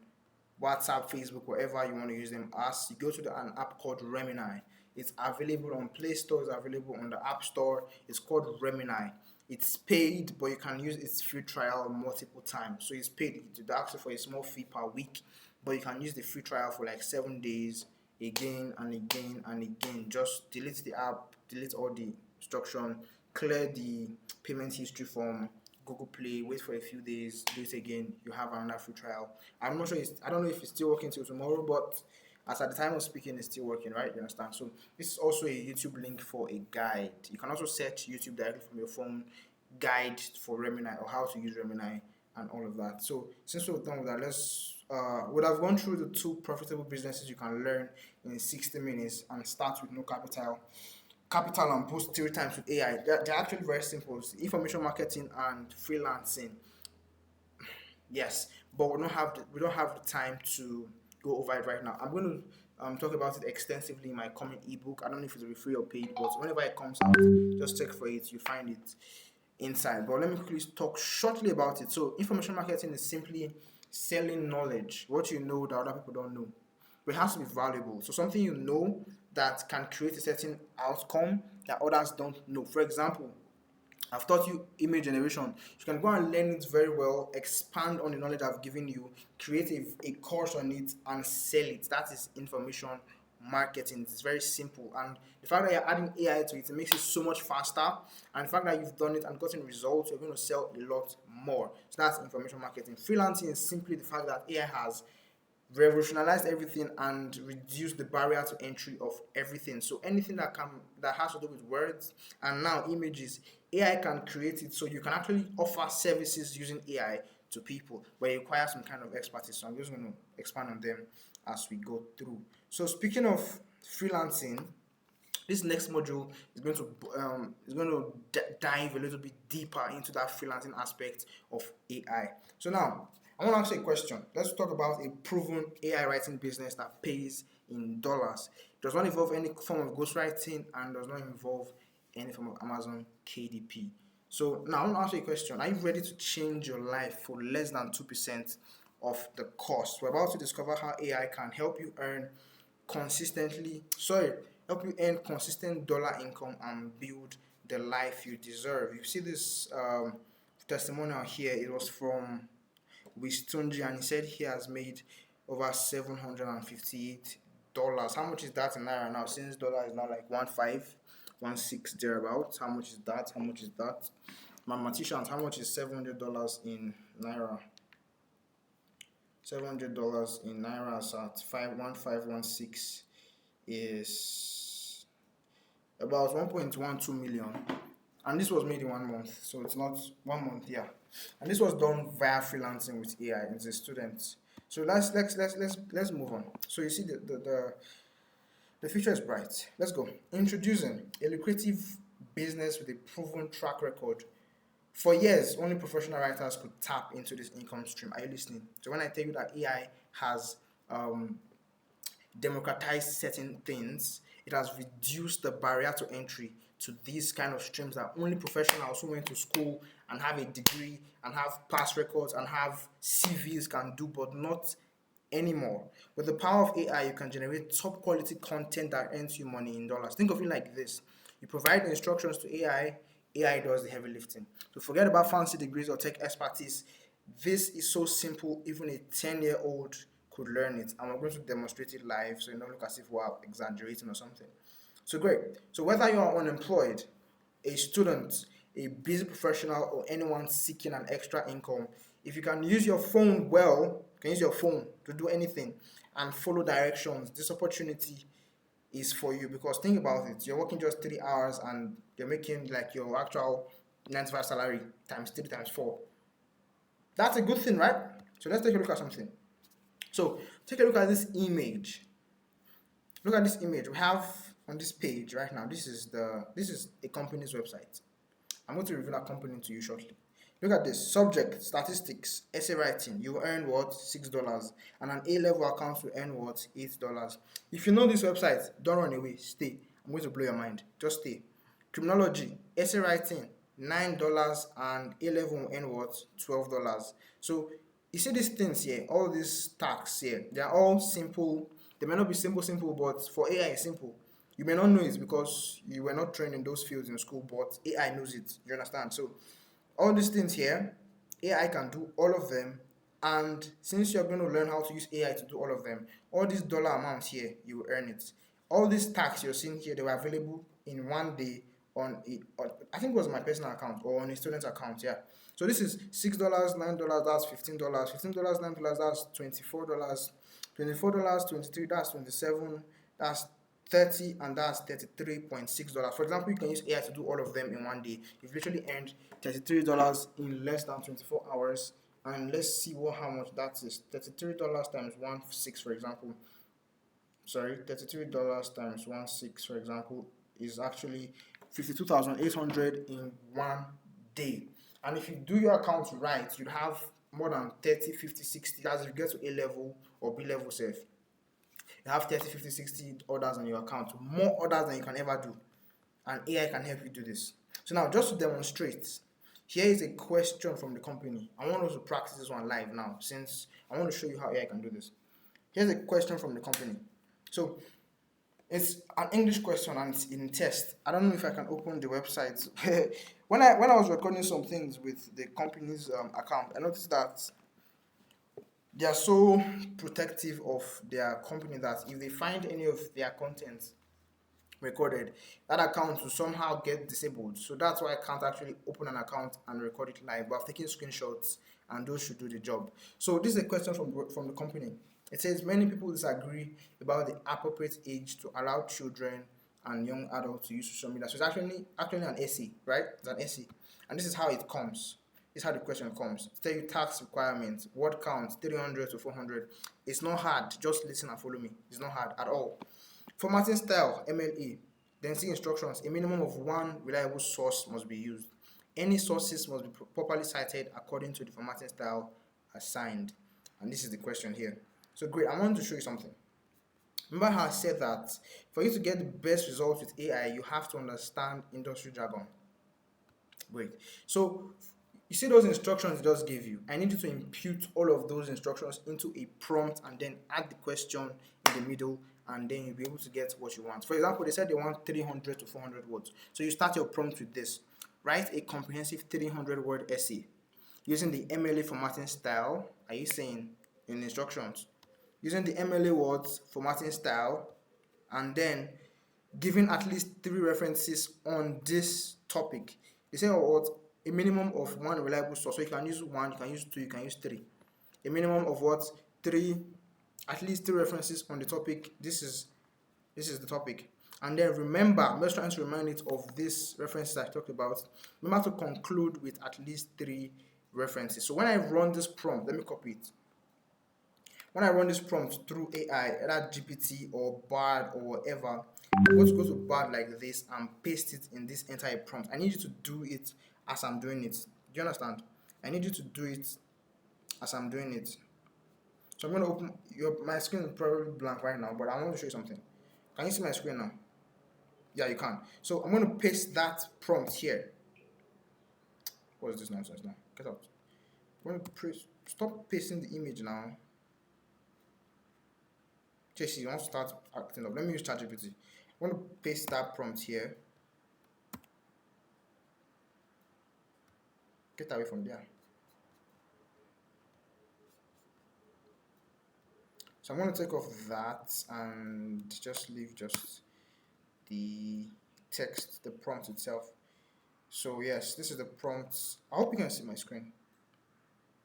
WhatsApp, Facebook, wherever you want to use them as, you go to an app called Remini. It's available on Play Store, it's available on the App Store. It's called Remini. It's paid, but you can use its free trial multiple times. So it's paid. It asks for a small fee per week, but you can use the free trial for like 7 days, again and again and again. Just delete the app, delete all the instruction, clear the payment history from Google Play, wait for a few days, do it again, you have another free trial. I'm not sure, I don't know if it's still working till tomorrow, but as at the time of speaking, it's still working, right? You understand? So this is also a YouTube link for a guide. You can also search YouTube directly from your phone, guide for Remini or how to use Remini and all of that. So since we're done with that, let's would have gone through the two profitable businesses you can learn in 60 minutes and start with no capital and post 3 times with AI. They're actually very simple. It's information marketing and freelancing. Yes, but we don't have the time to go over it right now. I'm going to talk about it extensively in my coming ebook. I don't know if it will be free or paid, but whenever it comes out, just check for it. You find it inside. But let me quickly talk shortly about it. So, information marketing is simply selling knowledge, what you know that other people don't know. But it has to be valuable. So, something you know that can create a certain outcome that others don't know. For example, I've taught you image generation. You can go and learn it very well, expand on the knowledge I've given you, create a course on it, and sell it. That is information marketing. It's very simple. And the fact that you're adding AI to it, it makes it so much faster. And the fact that you've done it and gotten results, you're going to sell a lot more. So that's information marketing. Freelancing is simply the fact that AI has revolutionized everything and reduced the barrier to entry of everything. So anything that has to do with words and now images, AI can create it, so you can actually offer services using AI to people, but it requires some kind of expertise. So I'm just going to expand on them as we go through. So speaking of freelancing, this next module is going to dive a little bit deeper into that freelancing aspect of AI. So now I want to ask you a question. Let's talk about a proven AI writing business that pays in dollars. It does not involve any form of ghostwriting and does not involve any form of Amazon KDP. So now I want to ask you a question. Are you ready to change your life for less than 2% of the cost? We're about to discover how AI can help you help you earn consistent dollar income and build the life you deserve. You see this testimonial here. It was from Wistunji, and he said he has made over $758. How much is that in naira now? Since dollar is now like 1.5, 1.6 thereabouts. How much is that? How much is that? Mathematicians, how much is $700 in naira? $700 in naira at 51516 is about 1.12 million. And this was made in 1 month, so it's not 1 month, yeah. And this was done via freelancing with AI as a student. So let's move on. So you see the future is bright. Let's go. Introducing a lucrative business with a proven track record. For years, only professional writers could tap into this income stream. Are you listening? So when I tell you that AI has democratized certain things, it has reduced the barrier to entry to these kind of streams that only professionals who went to school and have a degree and have past records and have CVs can do, but not anymore. With the power of AI, you can generate top quality content that earns you money in dollars. Think of it like this. You provide the instructions to AI, AI does the heavy lifting. So forget about fancy degrees or tech expertise. This is so simple, even a 10-year-old could learn it. And we're going to demonstrate it live, so you don't look as if we're exaggerating or something. So great. So whether you are unemployed, a student, a busy professional, or anyone seeking an extra income, if you can use your phone well, you can use your phone to do anything and follow directions, this opportunity is for you. Because think about it, you're working just 3 hours and you're making like your actual 9 to 5 salary times 3 times 4. That's a good thing, right? So let's take a look at something. So take a look at this image. Look at this image we have on this page right now. This is a company's website. I'm going to reveal that company to you shortly. Look at this. Subject, statistics, essay writing. You earn what? $6. And an A-level account will earn what? $8. If you know this website, don't run away. Stay. I'm going to blow your mind. Just stay. Criminology, essay writing, $9, and A-level will earn what? $12. So you see these things here, all these tasks here, they are all simple. They may not be simple, but for AI it's simple. You may not know it because you were not trained in those fields in school, but AI knows it. You understand? So all these things here, AI can do all of them. And since you're going to learn how to use AI to do all of them, all these dollar amounts here, you will earn it. All these tax you're seeing here, they were available in one day on it. I think it was my personal account or on a student account. Yeah. So this is $6, $9. That's $15. $15, $9. That's $24. $24, 23. That's 27. That's 30, and that's $33.6. For example, you can use AI to do all of them in one day. You've literally earned $33 in less than 24 hours. And let's see how much that is. $33 times 1.6, for example. Sorry, $33 times 1.6, for example, is actually 52,800 in one day. And if you do your accounts right, you'd have more than 30, 50, 60. As if you get to A level or B level safe, you have 30, 50, 60 orders on your account, more orders than you can ever do. And AI can help you do this. So now, just to demonstrate, here is a question from the company. I want us to practice this one live now, since I want to show you how AI can do this. Here's a question from the company. So it's an English question and it's in test. I don't know if I can open the website. when I was recording some things with the company's account, I noticed that they are so protective of their company that if they find any of their content recorded, that account will somehow get disabled. So that's why I can't actually open an account and record it live, but I've taken screenshots and those should do the job. So this is a question from the company. It says many people disagree about the appropriate age to allow children and young adults to use social media. So it's actually an essay, right? It's an essay. And this is how it comes. This is how the question comes. Tell you tax requirements, word count, 300 to 400. It's not hard. Just listen and follow me. It's not hard at all. Formatting style, MLA. Then see instructions. A minimum of one reliable source must be used. Any sources must be properly cited according to the formatting style assigned. And this is the question here. So great, I want to show you something. Remember how I said that for you to get the best results with AI, you have to understand industry jargon. Great. So you see those instructions it just gave you. I need you to impute all of those instructions into a prompt and then add the question in the middle, and then you'll be able to get what you want. For example, they said they want 300 to 400 words. So you start your prompt with this. Write a comprehensive 300 word essay using the MLA formatting style. Are you saying in instructions? Using the MLA words formatting style, and then giving at least 3 references on this topic. They say what? A minimum of one reliable source. So you can use 1, you can use 2, you can use 3. A minimum of what? 3, at least 3 references on the topic. This is the topic. And then remember, I'm just trying to remind it of these references I talked about. Remember to conclude with at least 3 references. So when I run this prompt, let me copy it. When I run this prompt through AI, either GPT or Bard or whatever, I'm going to go to Bard like this and paste it in this entire prompt. I need you to do it as I'm doing it. Do you understand? I need you to do it as I'm doing it. So I'm going to open my screen is probably blank right now, but I want to show you something. Can you see my screen now? Yeah, you can. So I'm going to paste that prompt here. What is this nonsense now? Get out. I'm going to stop pasting the image now. JC, you want to start acting up. Let me use ChatGPT. I want to paste that prompt here. Get away from there. So I'm going to take off that and just leave just the text, the prompt itself. So yes, this is the prompt. I hope you can see my screen.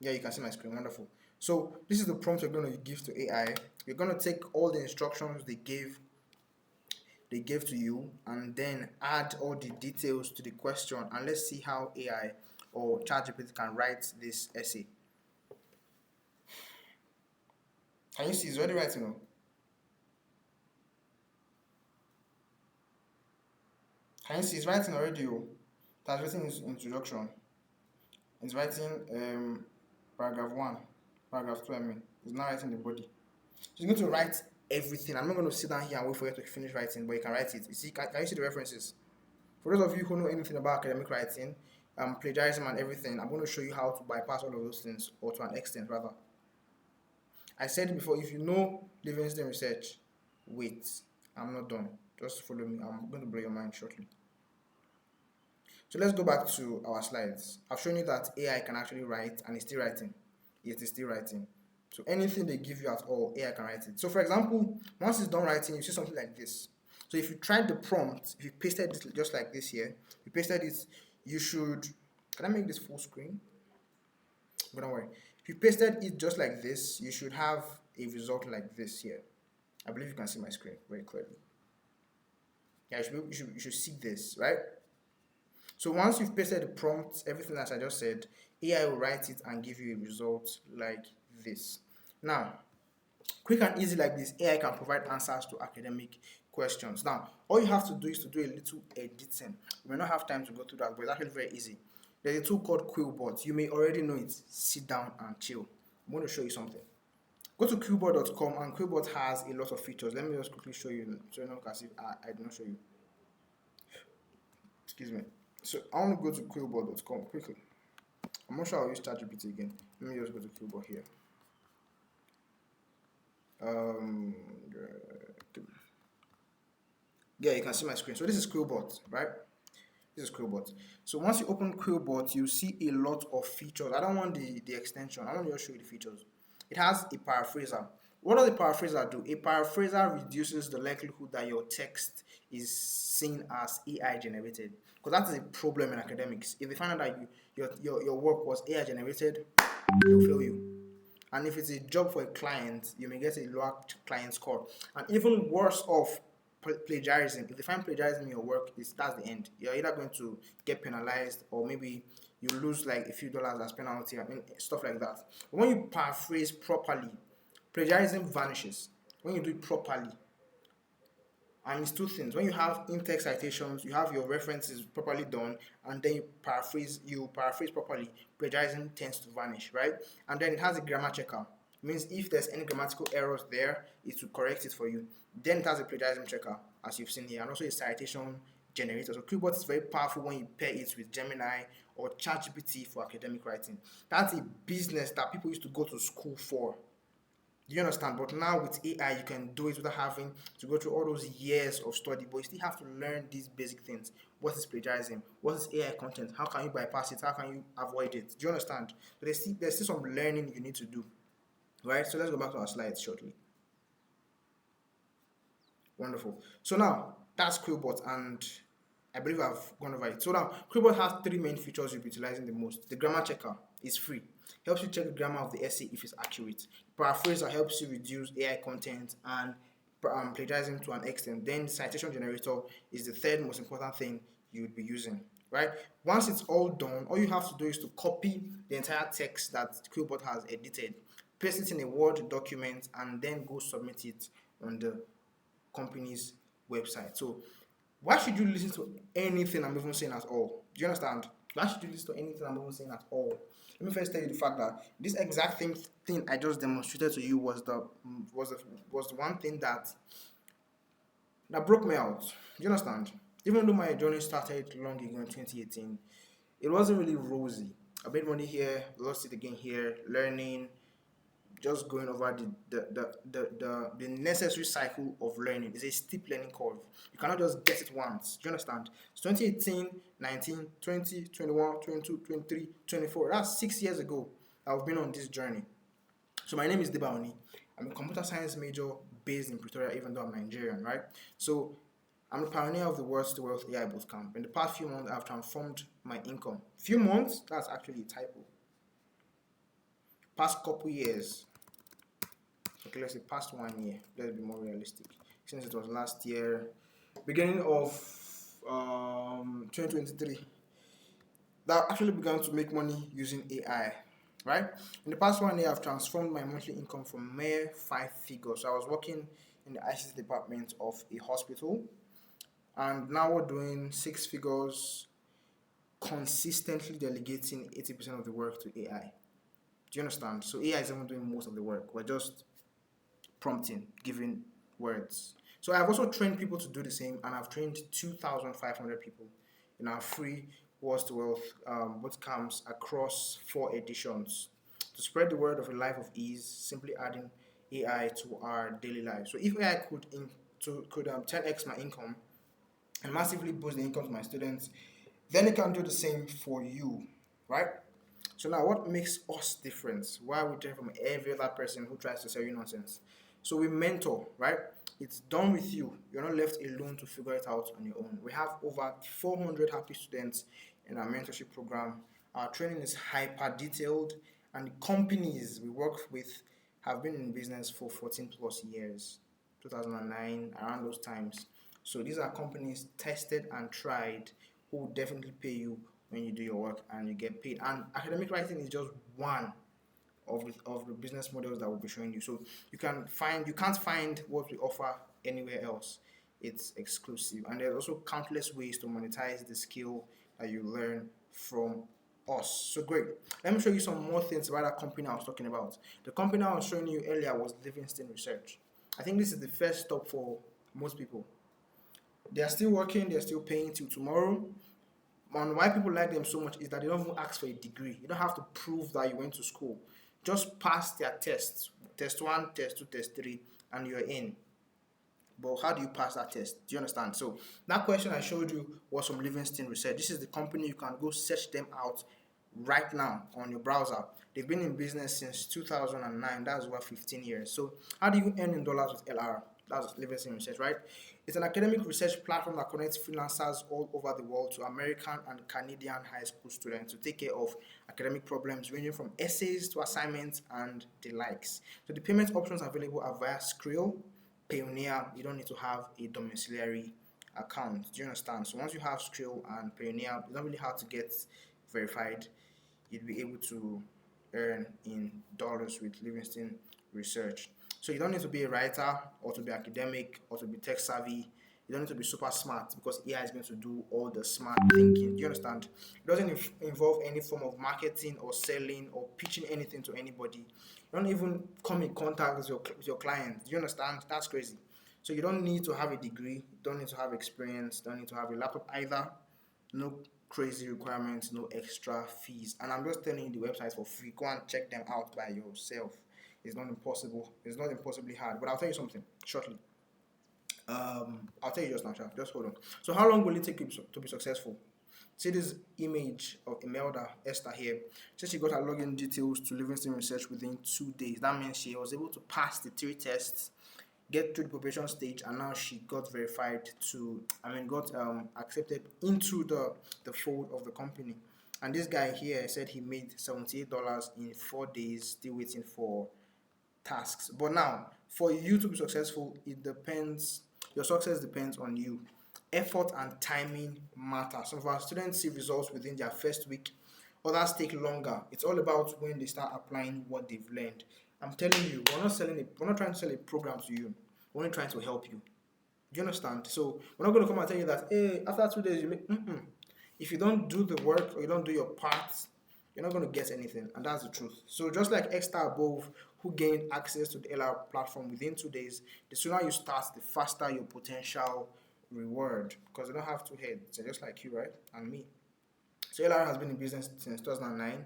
Yeah, you can see my screen. Wonderful. So this is the prompt you're going to give to AI. You're going to take all the instructions they gave to you and then add all the details to the question, and let's see how AI or ChatGPT can write this essay. Can you see it's already writing now? Can you see it's writing already? That's written his introduction. It's writing paragraph 1, paragraph 2, I mean. It's not writing the body. So you're going to write everything. I'm not going to sit down here and wait for you to finish writing, but you can write it. You see, can you see the references? For those of you who know anything about academic writing, plagiarism and everything, I'm going to show you how to bypass all of those things, or to an extent rather. I said it before, if you know Livingston research, wait, I'm not done. Just follow me. I'm going to blow your mind shortly. So let's go back to our slides. I've shown you that AI can actually write, and it's still writing. It is still writing. So anything they give you at all, AI can write it. So for example, once it's done writing, you see something like this. So if you tried the prompt, if you pasted it just like this here, you pasted it, you should, can I make this full screen? But don't worry. If you pasted it just like this, you should have a result like this here. I believe you can see my screen very clearly. Yeah, you should see this, right? So once you've pasted the prompt, everything as I just said, AI will write it and give you a result like this. Now, quick and easy like this, AI can provide answers to academic questions. Now, all you have to do is to do a little editing. We may not have time to go through that, but it's actually very easy. There's a tool called Quillbot. You may already know it. Sit down and chill. I'm going to show you something. Go to quillbot.com, and Quillbot has a lot of features. Let me just quickly show you so you know as if I did not show you. Excuse me. So I want to go to quillbot.com quickly. I'm not sure I'll use ChatGPT again. Let me just go to Quillbot here. Um, yeah, you can see my screen. So this is Quillbot, right? This is Quillbot. So once you open Quillbot, you see a lot of features. I don't want the extension. I want to just show you the features. It has a paraphraser. What does a paraphraser do? A paraphraser reduces the likelihood that your text is seen as AI generated. Because that is a problem in academics. If they find out that your work was AI generated, they'll fail you. And if it's a job for a client, you may get a lower client score. And even worse off, plagiarism. If they find plagiarism in your work, that's the end. You're either going to get penalized, or maybe you lose like a few dollars as penalty. I mean, stuff like that. But when you paraphrase properly, plagiarism vanishes. When you do it properly, and it's two things. When you have in-text citations, you have your references properly done, and then you paraphrase properly, plagiarism tends to vanish, right? And then it has a grammar checker. It means if there's any grammatical errors there, it will correct it for you. Then it has a plagiarism checker, as you've seen here, and also a citation generator. So Quillbot is very powerful when you pair it with Gemini or ChatGPT for academic writing. That's a business that people used to go to school for. Do you understand? But now with AI, you can do it without having to go through all those years of study. But you still have to learn these basic things. What is plagiarism? What is AI content? How can you bypass it? How can you avoid it? Do you understand? So there's still some learning you need to do. Right? So let's go back to our slides shortly. Wonderful. So now that's Quillbot, and I believe I've gone over it. So now Quillbot has three main features you'll be utilizing the most. The grammar checker is free. Helps you check the grammar of the essay if it's accurate. Paraphraser helps you reduce AI content and plagiarism to an extent. Then citation generator is the third most important thing you would be using. Right? Once it's all done, all you have to do is to copy the entire text that Quillbot has edited, paste it in a Word document, and then go submit it on the company's website. So why should you listen to anything I'm even saying at all? Do you understand? Why should you listen to anything I'm even saying at all? Let me first tell you the fact that this exact thing I just demonstrated to you was the one thing that broke me out. Do you understand? Even though my journey started long ago in 2018, it wasn't really rosy. I made money here, lost it again here, learning, just going over the necessary cycle of learning. It's a steep learning curve. You cannot just get it once. Do you understand? So 2018, 19, 20, 21, 22, 23, 24. That's 6 years ago I've been on this journey. So my name is Debaoni. I'm a computer science major based in Pretoria, even though I'm Nigerian, right? So I'm a pioneer of the Words to Wealth AI Bootcamp. In the past few months, I've transformed my income. Few months? That's actually a typo. Past couple years. Okay, let's say past 1 year. Let's be more realistic. Since it was last year, beginning of 2023, that actually began to make money using AI. Right? In the past 1 year, I've transformed my monthly income from mere 5 figures. So I was working in the ICT department of a hospital, and now we're doing 6 figures, consistently delegating 80% of the work to AI. Do you understand? So AI is even doing most of the work. We're just prompting, giving words. So I've also trained people to do the same, and I've trained 2,500 people in our free Words to Wealth bootcamps across 4 editions to spread the word of a life of ease, simply adding AI to our daily life. So if AI could 10x my income and massively boost the income of my students, then it can do the same for you, right? So now, what makes us different? Why are we different from every other person who tries to sell you nonsense? So we mentor, right? It's done with you. You're not left alone to figure it out on your own. We have over 400 happy students in our mentorship program. Our training is hyper detailed, and the companies we work with have been in business for 14 plus years, 2009, around those times. So these are companies tested and tried who will definitely pay you when you do your work and you get paid. And academic writing is just one of the business models that we'll be showing you. So you can't find what we offer anywhere else. It's exclusive, and there's also countless ways to monetize the skill that you learn from us. So great. Let me show you some more things about that company I was talking about. The company I was showing you earlier was Livingston Research. I think this is the first stop for most people. They are still working, they're still paying till tomorrow. And why people like them so much is that they don't even ask for a degree. You don't have to prove that you went to school. Just pass their tests. Test 1, test 2, test 3, and you're in. But how do you pass that test? Do you understand? So that question I showed you was from Livingston Research. This is the company. You can go search them out right now on your browser. They've been in business since 2009. That's over 15 years. So how do you earn in dollars with LR? That's Livingston Research, right? It's an academic research platform that connects freelancers all over the world to American and Canadian high school students to take care of academic problems ranging from essays to assignments and the likes. So the payment options available are via Skrill, Payoneer. You don't need to have a domiciliary account. Do you understand? So once you have Skrill and Payoneer, it's not really hard to get verified. You'd be able to earn in dollars with Livingston Research. So you don't need to be a writer or to be academic or to be tech savvy. You don't need to be super smart because AI is going to do all the smart thinking. Do you understand? It doesn't involve any form of marketing or selling or pitching anything to anybody. You don't even come in contact with your client. Do you understand? That's crazy. So you don't need to have a degree. You don't need to have experience. You don't need to have a laptop either. No crazy requirements, no extra fees. And I'm just telling you the websites for free. Go and check them out by yourself. It's not impossible. It's not impossibly hard. But I'll tell you something shortly. I'll tell you just now, just hold on. So how long will it take you to be successful? See this image of Imelda Esther here. Says she got her login details to Livingston Research within 2 days. That means she was able to pass the 3 tests, get through the probation stage, and now she got verified got accepted into the fold of the company. And this guy here said he made $78 in 4 days, still waiting for tasks. But now, for you to be successful, it depends. Your success depends on you. Effort and timing matter. Some of our students see results within their first week. Others take longer. It's all about when they start applying what they've learned. I'm telling you, we're not trying to sell a program to you. We're only trying to help you. Do you understand? So we're not going to come and tell you that, hey, after 2 days you make. If you don't do the work or you don't do your part, you're not going to get anything, and that's the truth. So just like Esther above, who gained access to the LR platform within 2 days, the sooner you start, the faster your potential reward, because you don't have two heads. They're just like you, right? And me. So LR has been in business since 2009.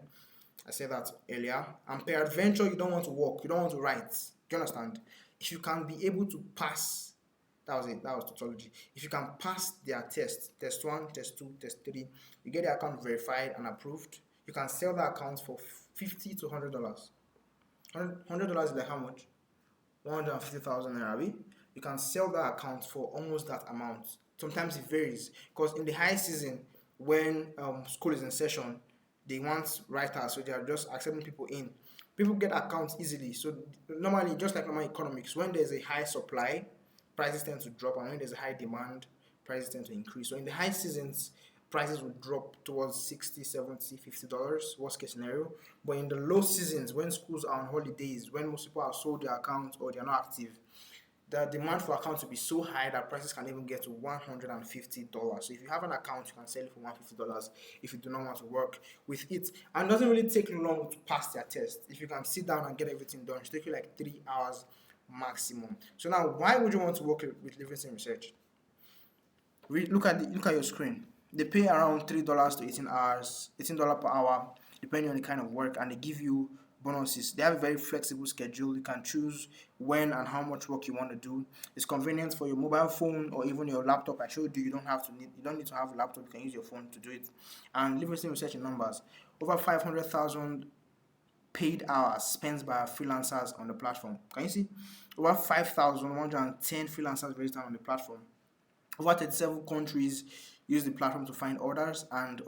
I said that earlier. And peradventure, you don't want to work, you don't want to write. Do you understand? If you can be able to pass, that was it, that was tautology. If you can pass their test 1, test 2, test 3, you get the account verified and approved, you can sell that account for $50 to $100. $100 is like how much? 150,000 naira. You can sell that account for almost that amount. Sometimes it varies because in the high season, when school is in session, they want writers, so they are just accepting people in. People get accounts easily. So normally, just like normal economics, when there's a high supply, prices tend to drop, and when there's a high demand, prices tend to increase. So in the high seasons, prices will drop towards $60, $70, $50, worst case scenario. But in the low seasons, when schools are on holidays, when most people have sold their accounts or they are not active, the demand for accounts will be so high that prices can even get to $150. So if you have an account, you can sell it for $150 if you do not want to work with it. And it doesn't really take long to pass their test. If you can sit down and get everything done, it should take you like 3 hours maximum. So now, why would you want to work with Livingston Research? Look at your screen. They pay around $3 to 18 hours, $18 per hour, depending on the kind of work, and they give you bonuses. They have a very flexible schedule. You can choose when and how much work you want to do. It's convenient for your mobile phone or even your laptop. I showed you you don't need to have a laptop. You can use your phone to do it. And Livingston Research in numbers, over 500,000 paid hours spent by freelancers on the platform. Can you see? Over 5,110 freelancers registered on the platform. Over 37 countries use the platform to find orders, and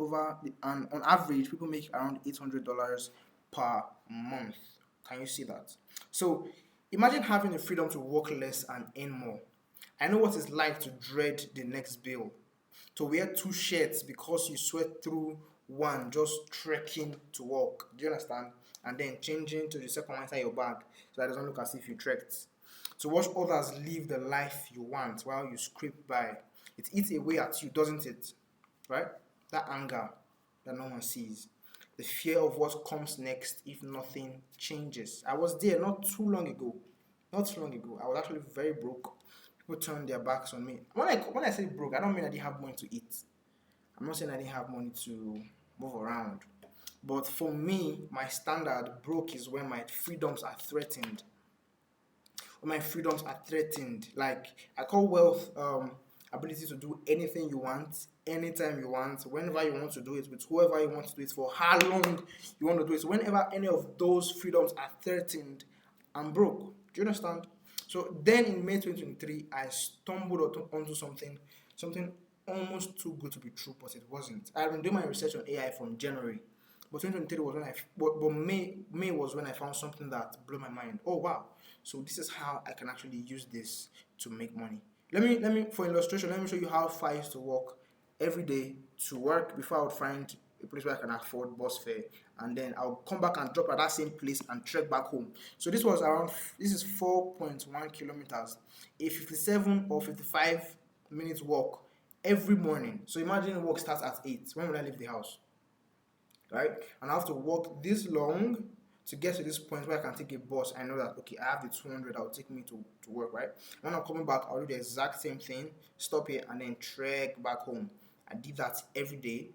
on average, people make around $800 per month. Can you see that? So imagine having the freedom to work less and earn more. I know what it's like to dread the next bill, to wear two shirts because you sweat through one just trekking to work. Do you understand? And then changing to the second one inside your bag so that it doesn't look as if you trekked. To watch others live the life you want while you scrape by. It eats away at you, doesn't it? Right? That anger that no one sees. The fear of what comes next if nothing changes. I was there not too long ago. Not too long ago. I was actually very broke. People turned their backs on me. When I say broke, I don't mean I didn't have money to eat. I'm not saying I didn't have money to move around. But for me, my standard broke is when my freedoms are threatened. When my freedoms are threatened. Like, I call wealth ability to do anything you want, anytime you want, whenever you want to do it, with whoever you want to do it for, how long you want to do it. So whenever any of those freedoms are threatened, I'm broke. Do you understand? So then in May 2023, I stumbled onto something almost too good to be true, but it wasn't. I've been doing my research on AI from January, but 2023 was when but May was when I found something that blew my mind. Oh wow! So this is how I can actually use this to make money. Let me for illustration. Let me show you how far I used to walk every day to work before I would find a place where I can afford bus fare, and then I'll come back and drop at that same place and trek back home. So this is 4.1 kilometers, a 57 or 55 minutes walk every morning. So imagine work starts at 8. When will I leave the house? Right? And I have to walk this long to get to this point where I can take a bus. I know that, okay, I have the 200 that will take me to work, right? When I'm coming back, I'll do the exact same thing, stop here, and then trek back home. I did that every day,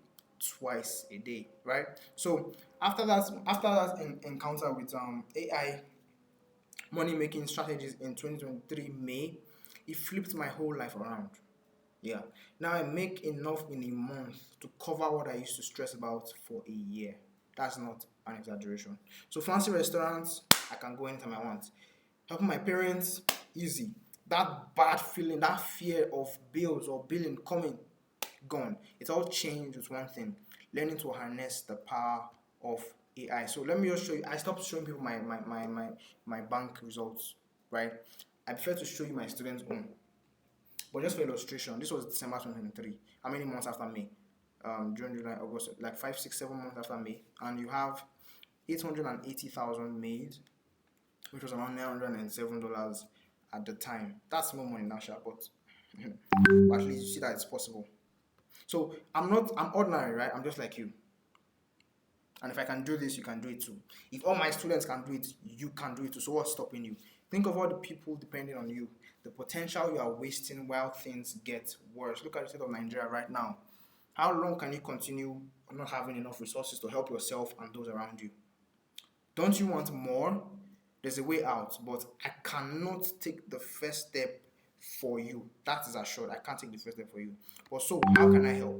twice a day, right? So after that encounter with AI money making strategies in 2023 May, it flipped my whole life around. Yeah. Now I make enough in a month to cover what I used to stress about for a year. That's not an exaggeration. So fancy restaurants, I can go anytime I want. Helping my parents, easy. That bad feeling, that fear of bills or billing coming, gone. It's all changed with one thing: learning to harness the power of AI. So let me just show you. I stopped showing people my bank results, right? I prefer to show you my students' own. But just for illustration, this was December 2023. How many months after May? June, July, August, like 5, 6, 7 months after May. And you have 880,000 made, which was around $907 at the time. That's more money now, but but at least you see that it's possible. So I'm ordinary, right? I'm just like you. And if I can do this, you can do it too. If all my students can do it, you can do it too. So what's stopping you? Think of all the people depending on you, the potential you are wasting while things get worse. Look at the state of Nigeria right now. How long can you continue not having enough resources to help yourself and those around you? Don't you want more? There's a way out, but I cannot take the first step for you. That is assured. I can't take the first step for you. But so, how can I help?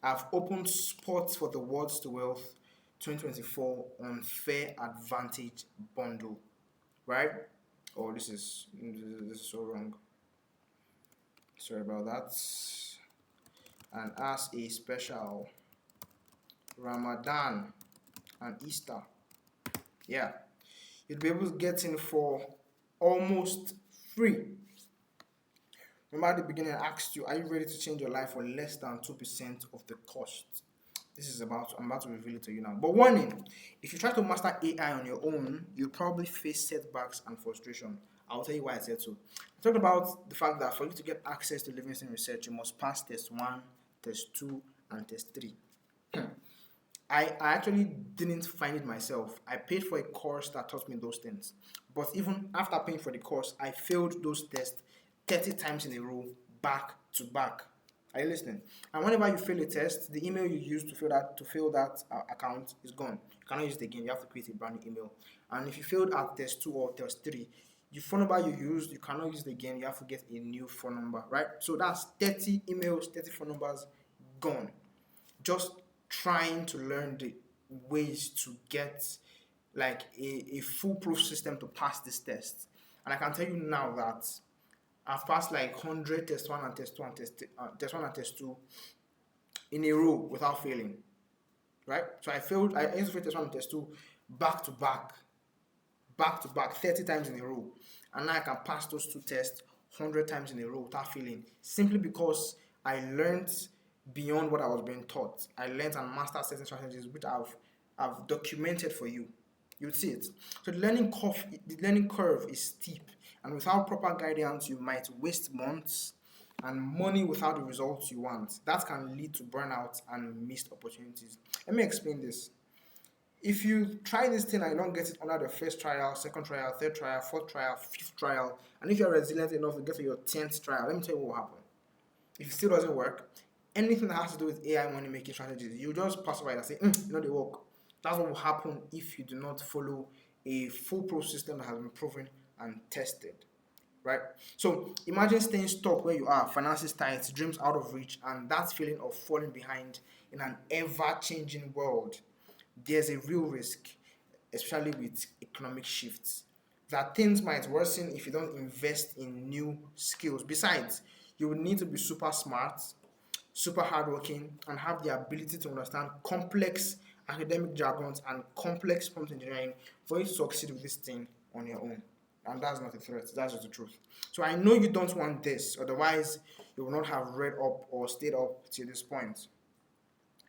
I've opened Sports for the Words to Wealth 2024 Unfair Advantage Bundle, right? Oh, this is so wrong. Sorry about that. And as a special Ramadan and Easter, yeah, you'll be able to get in for almost free. Remember at the beginning I asked you, are you ready to change your life for less than 2% of the cost? I'm about to reveal it to you now. But warning, if you try to master AI on your own, you'll probably face setbacks and frustration. I'll tell you why I said so. I talked about the fact that for you to get access to Livingston Research, you must pass test 1, test 2, and test 3. I actually didn't find it myself. I paid for a course that taught me those things. But even after paying for the course, I failed those tests 30 times in a row, back to back. Are you listening? And whenever you fail a test, the email you used to fill that account is gone. You cannot use it again. You have to create a brand new email. And if you failed at test 2 or test 3, the phone number you used, you cannot use it again. You have to get a new phone number, right? So that's 30 emails, 30 phone numbers gone. Just trying to learn the ways to get like a foolproof system to pass this test. And I can tell you now that I've passed like 100 test one and test two and test one and test two in a row without failing, right? So I used to fail test one and test two back to back, 30 times in a row. And now I can pass those two tests 100 times in a row without failing, simply because I learned beyond what I was being taught. I learned and mastered certain strategies which I've documented for you. You'll see it. So the learning curve is steep, and without proper guidance, you might waste months and money without the results you want. That can lead to burnout and missed opportunities. Let me explain this. If you try this thing and you don't get it under the first trial, second trial, third trial, fourth trial, fifth trial, and if you're resilient enough to get to your 10th trial, let me tell you what will happen. If it still doesn't work, anything that has to do with AI money making strategies, you just pass by and say, they work. That's what will happen if you do not follow a foolproof system that has been proven and tested. Right? So imagine staying stuck where you are, finances tight, dreams out of reach, and that feeling of falling behind in an ever-changing world. There's a real risk, especially with economic shifts, that things might worsen if you don't invest in new skills. Besides, you will need to be super smart, super hardworking, and have the ability to understand complex academic jargons and complex prompt engineering for you to succeed with this thing on your own. And that's not a threat, that's just the truth. So I know you don't want this, otherwise, you will not have read up or stayed up till this point.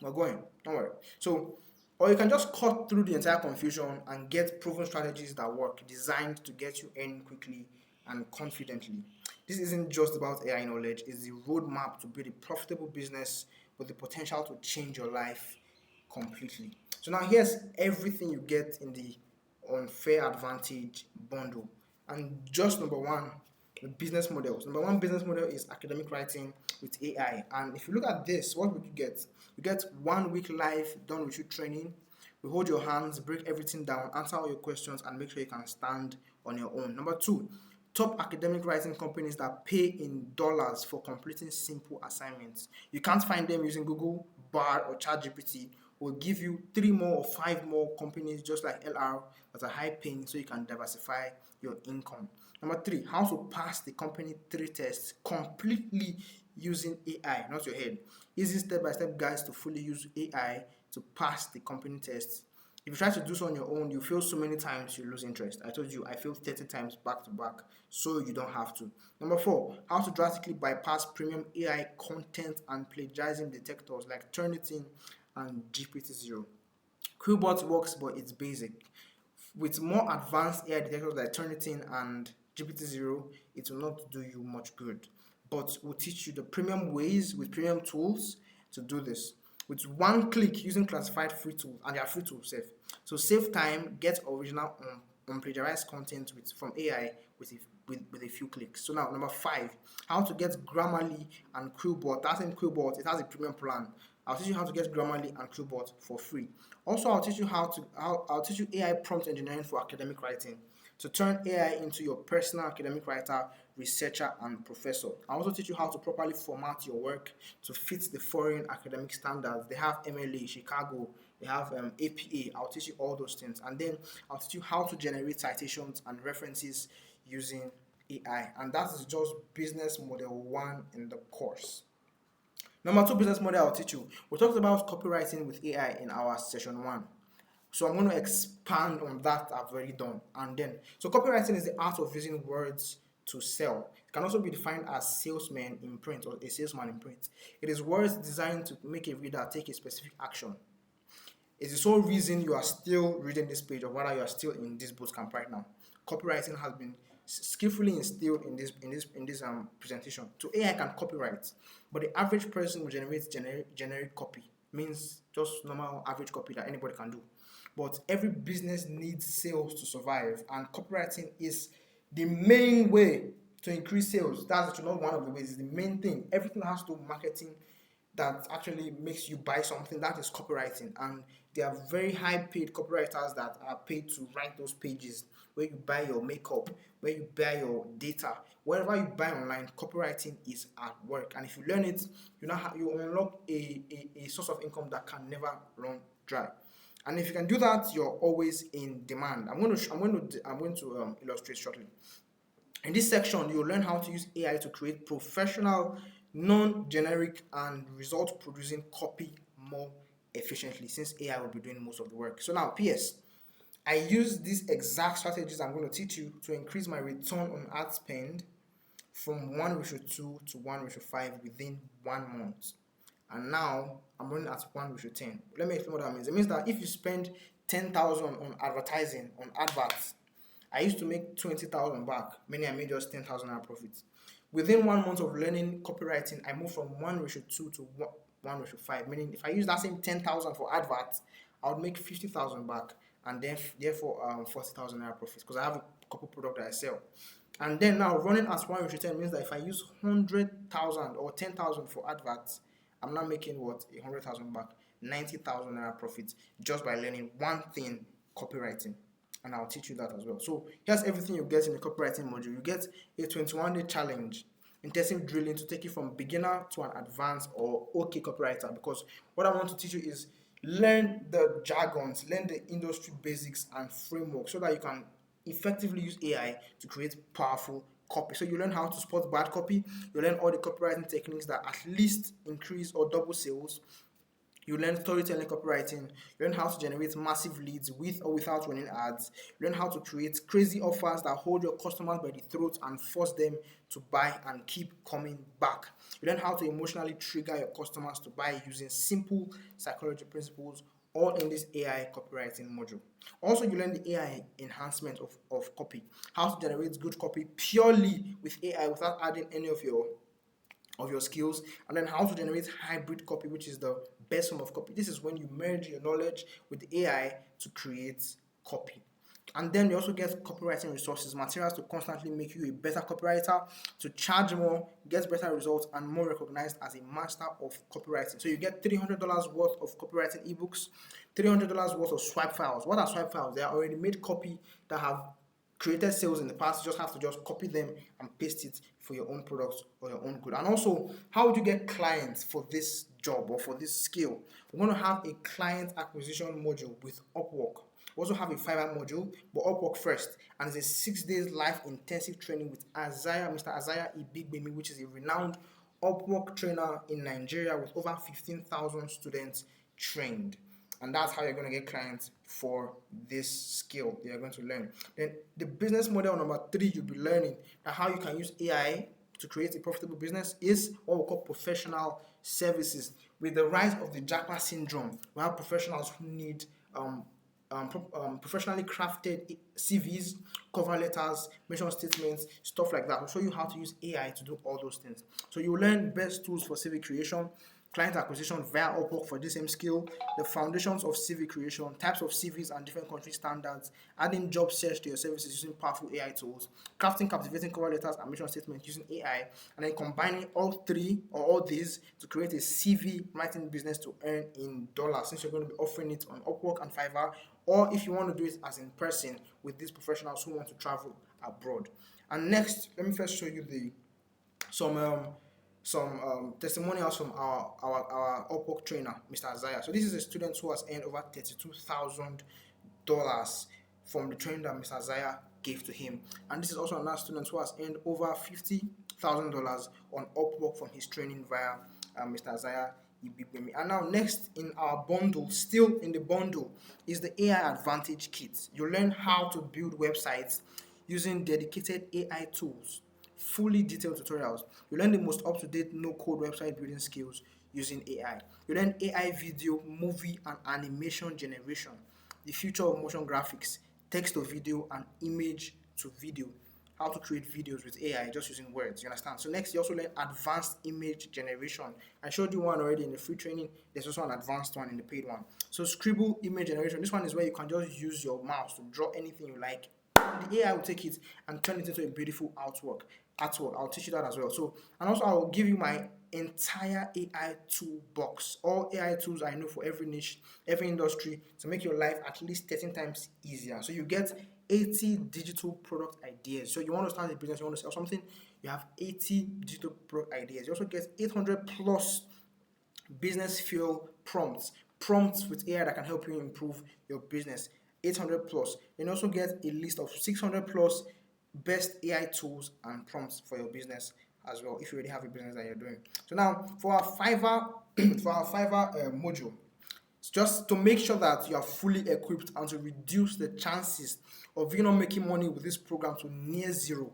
We're going, don't worry. So, or you can just cut through the entire confusion and get proven strategies that work, designed to get you earning quickly and confidently. This isn't just about AI knowledge, it's the roadmap to build a profitable business with the potential to change your life completely. So now here's everything you get in the unfair advantage bundle. And just number one, the business models. Number one business model is academic writing with AI. And if you look at this, what would you get? You get 1 week live done with you training. We hold your hands, break everything down, answer all your questions, and make sure you can stand on your own. Number two, top academic writing companies that pay in dollars for completing simple assignments. You can't find them using Google, Bar, or ChatGPT. Will give you 3 more or 5 more companies just like LR that are high paying, so you can diversify your income. Number three, how to pass the company 3 tests completely using AI, not your head. Easy step-by-step guides to fully use AI to pass the company tests. If you try to do so on your own, you fail so many times you lose interest. I told you I failed 30 times back to back, so you don't have to. Number four, how to drastically bypass premium AI content and plagiarism detectors like Turnitin and GPT-0. Quillbot works, but it's basic. With more advanced AI detectors like Turnitin and GPT-0, it will not do you much good. But we'll teach you the premium ways with premium tools to do this. With one click using classified free tools, and they are free to save. So save time, get original unplagiarized content from AI with a few clicks. So now number five, how to get Grammarly and Quillbot. That's in Quillbot, it has a premium plan. I'll teach you how to get Grammarly and Quillbot for free. Also, I'll teach you AI prompt engineering for academic writing to turn AI into your personal academic writer, researcher, and professor. I'll also teach you how to properly format your work to fit the foreign academic standards. They have MLA, Chicago, they have APA. I'll teach you all those things. And then I'll teach you how to generate citations and references using AI. And that is just business model one in the course. Number two business model I'll teach you. We talked about copywriting with AI in our session one. So I'm going to expand on that I've already done. And then, so copywriting is the art of using words to sell. It can also be defined as salesman in print or a salesman in print. It is words designed to make a reader take a specific action. It's the sole reason you are still reading this page, or whether you are still in this boot camp right now. Copywriting has been skillfully instilled in this presentation. So AI can copyright, but the average person will generate generic copy, means just normal average copy that anybody can do. But every business needs sales to survive, and copywriting is the main way to increase sales. That's actually not one of the ways, it's the main thing. Everything has to do marketing that actually makes you buy something. That is copywriting, and there are very high paid copywriters that are paid to write those pages where you buy your makeup, where you buy your data, wherever you buy online. Copywriting is at work, and if you learn it, you unlock a source of income that can never run dry. And if you can do that, you're always in demand. I'm going to illustrate shortly. In this section, you'll learn how to use AI to create professional, non-generic, and result-producing copy more efficiently, since AI will be doing most of the work. So now, PS, I use these exact strategies I'm going to teach you to increase my return on ad spend from 1:2 to 1:5 within 1 month. And now I'm running at 1:10. Let me explain what that means. It means that if you spend 10,000 on advertising, on adverts, I used to make 20,000 back, meaning I made just 10,000 naira profit. Within 1 month of learning copywriting, I moved from 1:2 to 1:5, meaning if I use that same 10,000 for adverts, I would make 50,000 back, and then therefore 40,000 naira profit, because I have a couple products that I sell. And then now running at 1:10 means that if I use 100,000 or 10,000 for adverts, I'm now making what? 100,000 back, 90,000 naira profit, just by learning one thing, copywriting. And I'll teach you that as well. So here's everything you get in the copywriting module. You get a 21-day challenge, intensive drilling to take you from beginner to an advanced or okay copywriter. Because what I want to teach you is learn the jargons, learn the industry basics and framework, so that you can effectively use AI to create powerful copy. So you learn how to spot bad copy, you learn all the copywriting techniques that at least increase or double sales. You learn storytelling, copywriting. You learn how to generate massive leads with or without running ads. You learn how to create crazy offers that hold your customers by the throat and force them to buy and keep coming back. You learn how to emotionally trigger your customers to buy using simple psychology principles, all in this AI copywriting module. Also, you learn the AI enhancement of copy, how to generate good copy purely with AI without adding any of your skills, and then how to generate hybrid copy, which is the best form of copy. This is when you merge your knowledge with the AI to create copy. And then you also get copywriting resources, materials to constantly make you a better copywriter, to charge more, get better results, and more recognized as a master of copywriting. So you get $300 worth of copywriting ebooks, $300 worth of swipe files. What are swipe files? They are already made copy that have created sales in the past. You just have to just copy them and paste it for your own products or your own good. And also, how would you get clients for this job or for this skill? We're going to have a client acquisition module with Upwork. We also have a Fiverr module, but Upwork first. And it's a 6 days live intensive training with Mr. Isaiah Ibigbemi, which is a renowned Upwork trainer in Nigeria with over 15,000 students trained. And that's how you're going to get clients for this skill that you're going to learn. Then the business model number 3 you'll be learning, that how you can use AI to create a profitable business, is what we call professional services. With the rise of the Japa syndrome, we have professionals who need professionally crafted CVs, cover letters, mission statements, stuff like that. I'll show you how to use AI to do all those things. So you learn best tools for CV creation, client acquisition via Upwork for this same skill, the foundations of CV creation, types of CVs and different country standards, adding job search to your services using powerful AI tools, crafting captivating cover letters and mission statements using AI, and then combining all three or all these to create a CV writing business to earn in dollars, since you're going to be offering it on Upwork and Fiverr, or if you want to do it as in person with these professionals who want to travel abroad. And next, let me first show you some testimonials from our Upwork trainer, Mr. Isaiah. So this is a student who has earned over $32,000 from the training that Mr. Isaiah gave to him. And this is also another student who has earned over $50,000 on Upwork from his training via Mr. Isaiah Ibigbemi. And now next in our bundle, still in the bundle, is the AI Advantage Kit. You learn how to build websites using dedicated AI tools, fully detailed tutorials. You learn the most up-to-date no-code website building skills using AI. You learn AI video, movie, and animation generation, the future of motion graphics, text to video, and image to video. How to create videos with AI just using words, you understand? So next, you also learn advanced image generation. I showed you one already in the free training. There's also an advanced one in the paid one. So Scribble image generation. This one is where you can just use your mouse to draw anything you like. The AI will take it and turn it into a beautiful artwork. I'll teach you that as well. So, and also I will give you my entire AI toolbox, all AI tools I know for every niche, every industry, to make your life at least 13 times easier. So you get 80 digital product ideas. So you want to start a business, you want to sell something, you have 80 digital product ideas. You also get 800 plus business fuel prompts, prompts with AI that can help you improve your business. 800 plus. You can also get a list of 600 plus best AI tools and prompts for your business as well, if you already have a business that you're doing. So now for our Fiverr for our Fiverr module, it's just to make sure that you are fully equipped and to reduce the chances of you not making money with this program to near zero.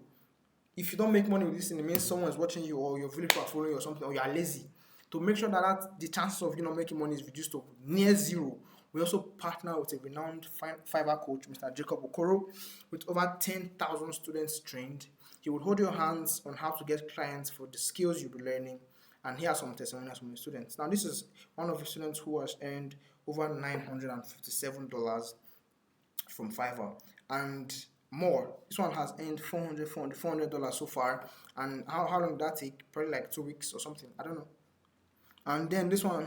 If you don't make money with this thing, it means someone is watching you, or your village are following you or something, or you are lazy. To make sure that the chances of you not making money is reduced to near zero, we also partner with a renowned Fiverr coach, Mr. Jacob Okoro, with over 10,000 students trained. He will hold your hands on how to get clients for the skills you'll be learning, and here are some testimonials from the students. Now, this is one of the students who has earned over $957 from Fiverr and more. This one has earned $400 so far. And how long did that take? Probably like 2 weeks or something. I don't know. And then this one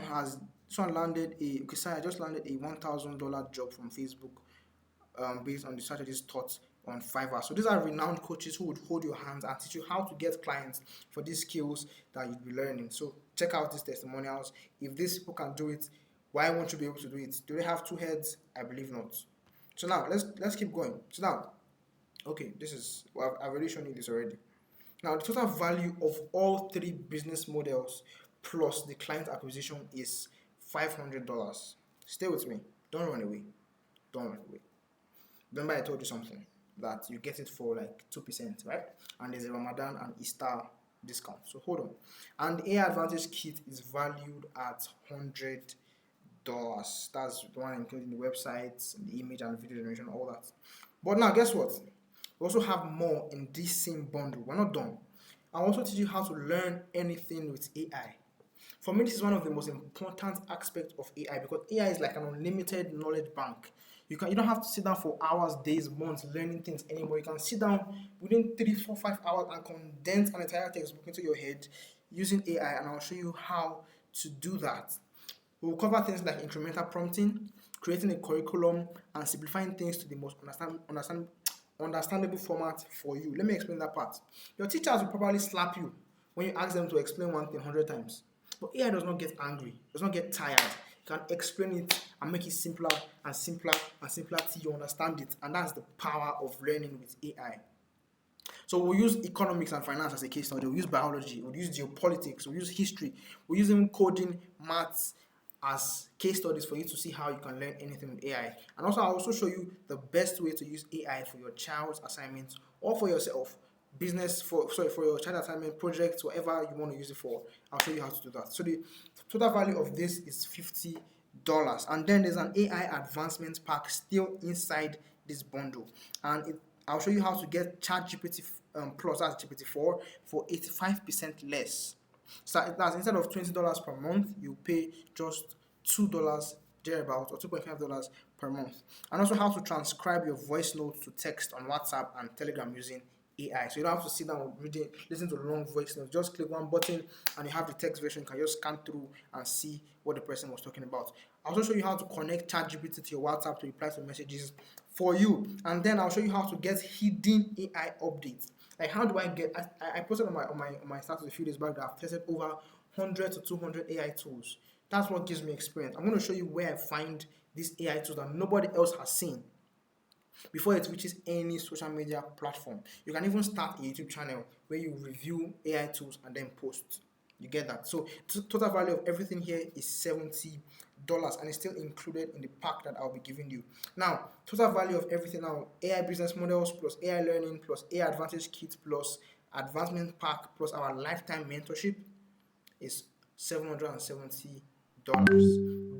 landed I just landed a $1,000 job from Facebook, based on the strategies taught on Fiverr. So these are renowned coaches who would hold your hands and teach you how to get clients for these skills that you'll be learning. So check out these testimonials. If these people can do it, why won't you be able to do it? Do they have two heads? I believe not. So now let's keep going. So now, okay, this is, well, I've already shown you this already. Now the total value of all three business models plus the client acquisition is $500. Stay with me. Don't run away. Don't run away. Remember I told you something, that you get it for like 2%, right? And there's a Ramadan and Easter discount. So hold on. And the AI Advantage Kit is valued at $100. That's the one including the websites, the image and video generation, all that. But now guess what? We also have more in this same bundle. We're not done. I'll also teach you how to learn anything with AI. For me, this is one of the most important aspects of AI, because AI is like an unlimited knowledge bank. You don't have to sit down for hours, days, months learning things anymore. You can sit down within 3, 4, 5 hours and condense an entire textbook into your head using AI, and I'll show you how to do that. We'll cover things like incremental prompting, creating a curriculum, and simplifying things to the most understandable format for you. Let me explain that part. Your teachers will probably slap you when you ask them to explain one thing 100 times. But AI does not get angry, does not get tired. You can explain it and make it simpler and simpler and simpler till you understand it. And that's the power of learning with AI. So we'll use economics and finance as a case study. We'll use biology, we'll use geopolitics, we'll use history, we'll use even coding, maths as case studies for you to see how you can learn anything with AI. And also I'll also show you the best way to use AI for your child's assignments or for yourself. For your child assignment projects, whatever you want to use it for. I'll show you how to do that. So the total value of this is $50, and then there's an AI advancement pack still inside this bundle, and I'll show you how to get ChatGPT Plus, that's GPT-4, for 85% less. So that's, instead of $20 per month, you pay just $2 thereabout, or $2.5 per month. And also how to transcribe your voice notes to text on WhatsApp and Telegram using AI. So you don't have to sit down reading, listen to long voice notes. Just click one button and you have the text version. You can just scan through and see what the person was talking about. I'll also show you how to connect ChatGPT to your WhatsApp to reply to messages for you. And then I'll show you how to get hidden AI updates. Like, how do I get? I posted on my status a few days back that I've tested over 100 to 200 AI tools. That's what gives me experience. I'm going to show you where I find these AI tools that nobody else has seen before it reaches any social media platform. You can even start a YouTube channel where you review AI tools and then post. You get that? So total value of everything here is $70, and it's still included in the pack that I'll be giving you. Now, total value of everything now, AI business models plus AI learning plus AI advantage kit plus advancement pack plus our lifetime mentorship is $770.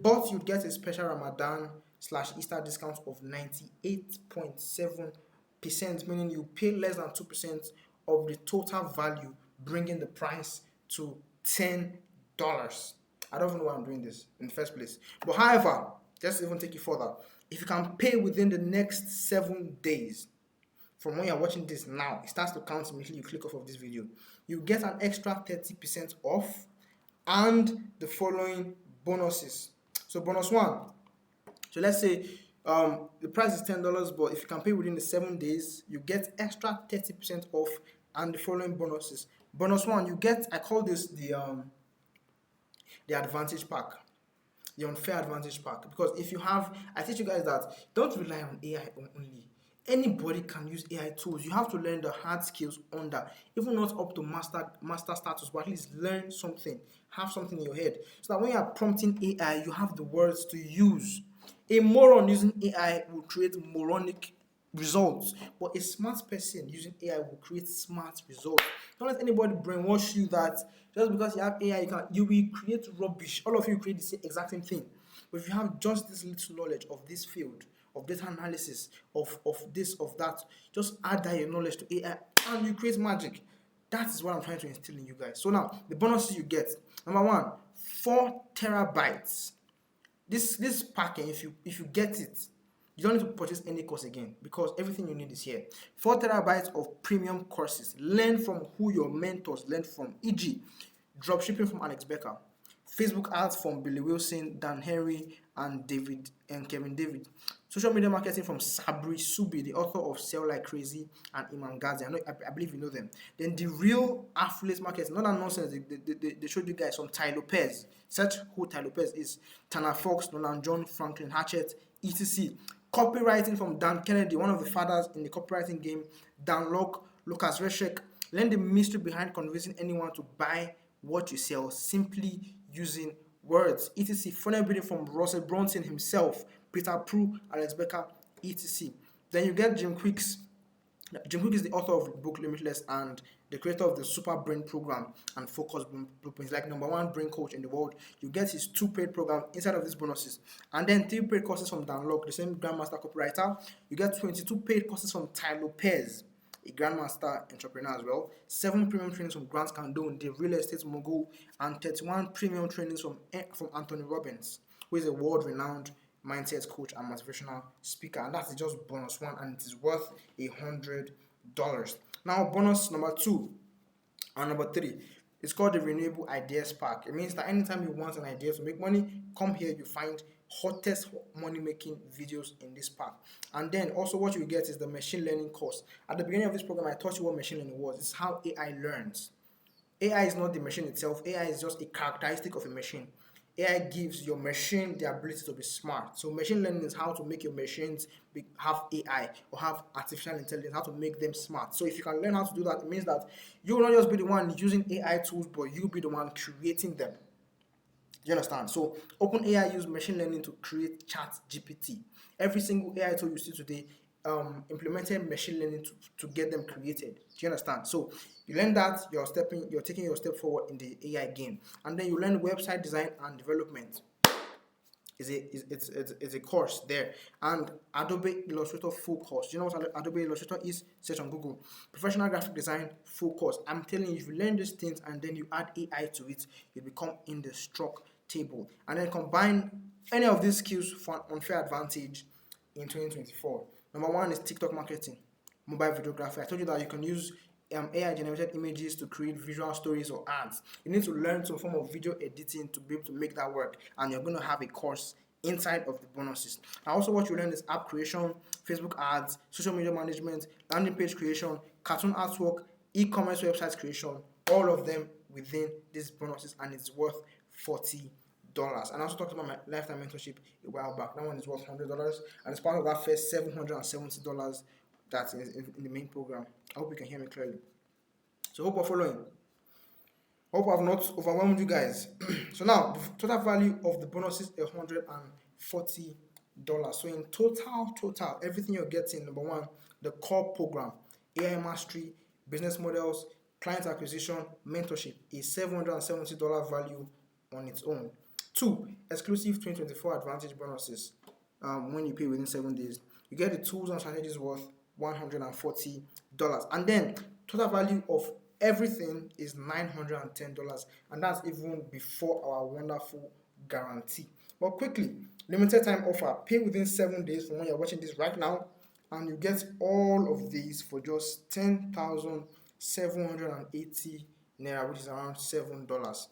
But you get a special Ramadan/Easter discount of 98.7%, meaning you pay less than 2% of the total value, bringing the price to $10. I don't even know why I'm doing this in the first place. But however, let's even take it further. If you can pay within the next 7 days, from when you're watching this now, it starts to count immediately you click off of this video, you get an extra 30% off and the following bonuses. So bonus one. So let's say the price is $10, but if you can pay within the 7 days, you get extra 30% off and the following bonuses. Bonus one, you get, I call this the advantage pack. the unfair advantage pack. Because if you have, I teach you guys that don't rely on AI only. Anybody can use AI tools. You have to learn the hard skills under, even not up to master status, but at least learn something, have something in your head, so that when you are prompting AI, you have the words to use. A moron using AI will create moronic results, but a smart person using AI will create smart results. Don't let anybody brainwash you that just because you have AI, you will create rubbish. All of you create the exact same thing. But if you have just this little knowledge of this field, of data analysis, of this, of that, just add that your knowledge to AI and you create magic. That is what I'm trying to instill in you guys. So now, the bonuses you get. Number one, 4 terabytes. This packing, if you get it, you don't need to purchase any course again because everything you need is here. 4 terabytes of premium courses. Learn from who your mentors learned from, e.g., dropshipping from Alex Becker, Facebook ads from Billy Wilson, Dan Henry, and Kevin David. Social media marketing from Sabri Subi, the author of Sell Like Crazy, and Iman Ghazi. I believe you know them. Then the real affiliate marketing, not that nonsense. They showed you guys from Ty Lopez. Search who Ty Lopez is. Tanner Fox, Nolan John, Franklin Hatchett, etc. Copywriting from Dan Kennedy, one of the fathers in the copywriting game. Dan Locke, Lucas Reshek. Learn the mystery behind convincing anyone to buy what you sell simply using words, etc. Funnel building from Russell Brunson himself, Peter Prue, Alex Becker, etc. Then you get Jim Quick. Jim Quick is the author of the book Limitless and the creator of the Super Brain Program and Focus Blueprints, like #1 brain coach in the world. You get his 2 paid program inside of these bonuses, and then 3 paid courses from Dan Locke, the same Grandmaster copywriter. You get 22 paid courses from Ty Lopez, a Grandmaster entrepreneur as well. 7 premium trainings from Grant Cardone, the real estate mogul, and 31 premium trainings from Anthony Robbins, who is a world-renowned mindset coach and motivational speaker. And that's just bonus 1, and it is worth $100. Now, bonus number 2 and number 3. It's called the Renewable Ideas Pack. It means that anytime you want an idea to make money, come here, you find hottest money making videos in this pack. And then also what you get is the machine learning course. At the beginning of this program, I taught you what machine learning was. It's how AI learns. AI is not the machine itself. AI is just a characteristic of a machine. AI gives your machine the ability to be smart. So machine learning is how to make your machines have AI or have artificial intelligence, how to make them smart. So if you can learn how to do that, it means that you will not just be the one using AI tools, but you'll be the one creating them. Do you understand? So OpenAI use machine learning to create ChatGPT. Every single AI tool you see today implemented machine learning to get them created. Do you understand? So you learn that, you're taking your step forward in the AI game. And then you learn website design and development. It's a course there. And Adobe Illustrator full course. Do you know what Adobe Illustrator is? Search on Google. Professional graphic design full course. I'm telling you, if you learn these things and then you add AI to it, you become indestructible. And then combine any of these skills for an unfair advantage in 2024. Number 1 is TikTok marketing, mobile videography. I told you that you can use AI generated images to create visual stories or ads. You need to learn some form of video editing to be able to make that work, and you're going to have a course inside of the bonuses. And also what you learn is app creation, Facebook ads, social media management, landing page creation, cartoon artwork, e-commerce website creation, all of them within these bonuses, and it's worth $40. And I also talked about my lifetime mentorship a while back. That one is worth $100, and it's part of that first $770 that's in the main program. I hope you can hear me clearly. So hope you're following. Hope I've not overwhelmed you guys. So now, the total value of the bonus is $140. So in total, everything you're getting, number 1, the core program, AI mastery, business models, client acquisition, mentorship, is $770 value on its own. 2, exclusive 2024 advantage bonuses. When you pay within 7 days, you get the tools and strategies worth $140. And then total value of everything is $910, and that's even before our wonderful guarantee. But quickly, limited time offer. Pay within 7 days from when you're watching this right now, and you get all of these for just 10,780 naira, which is around $7.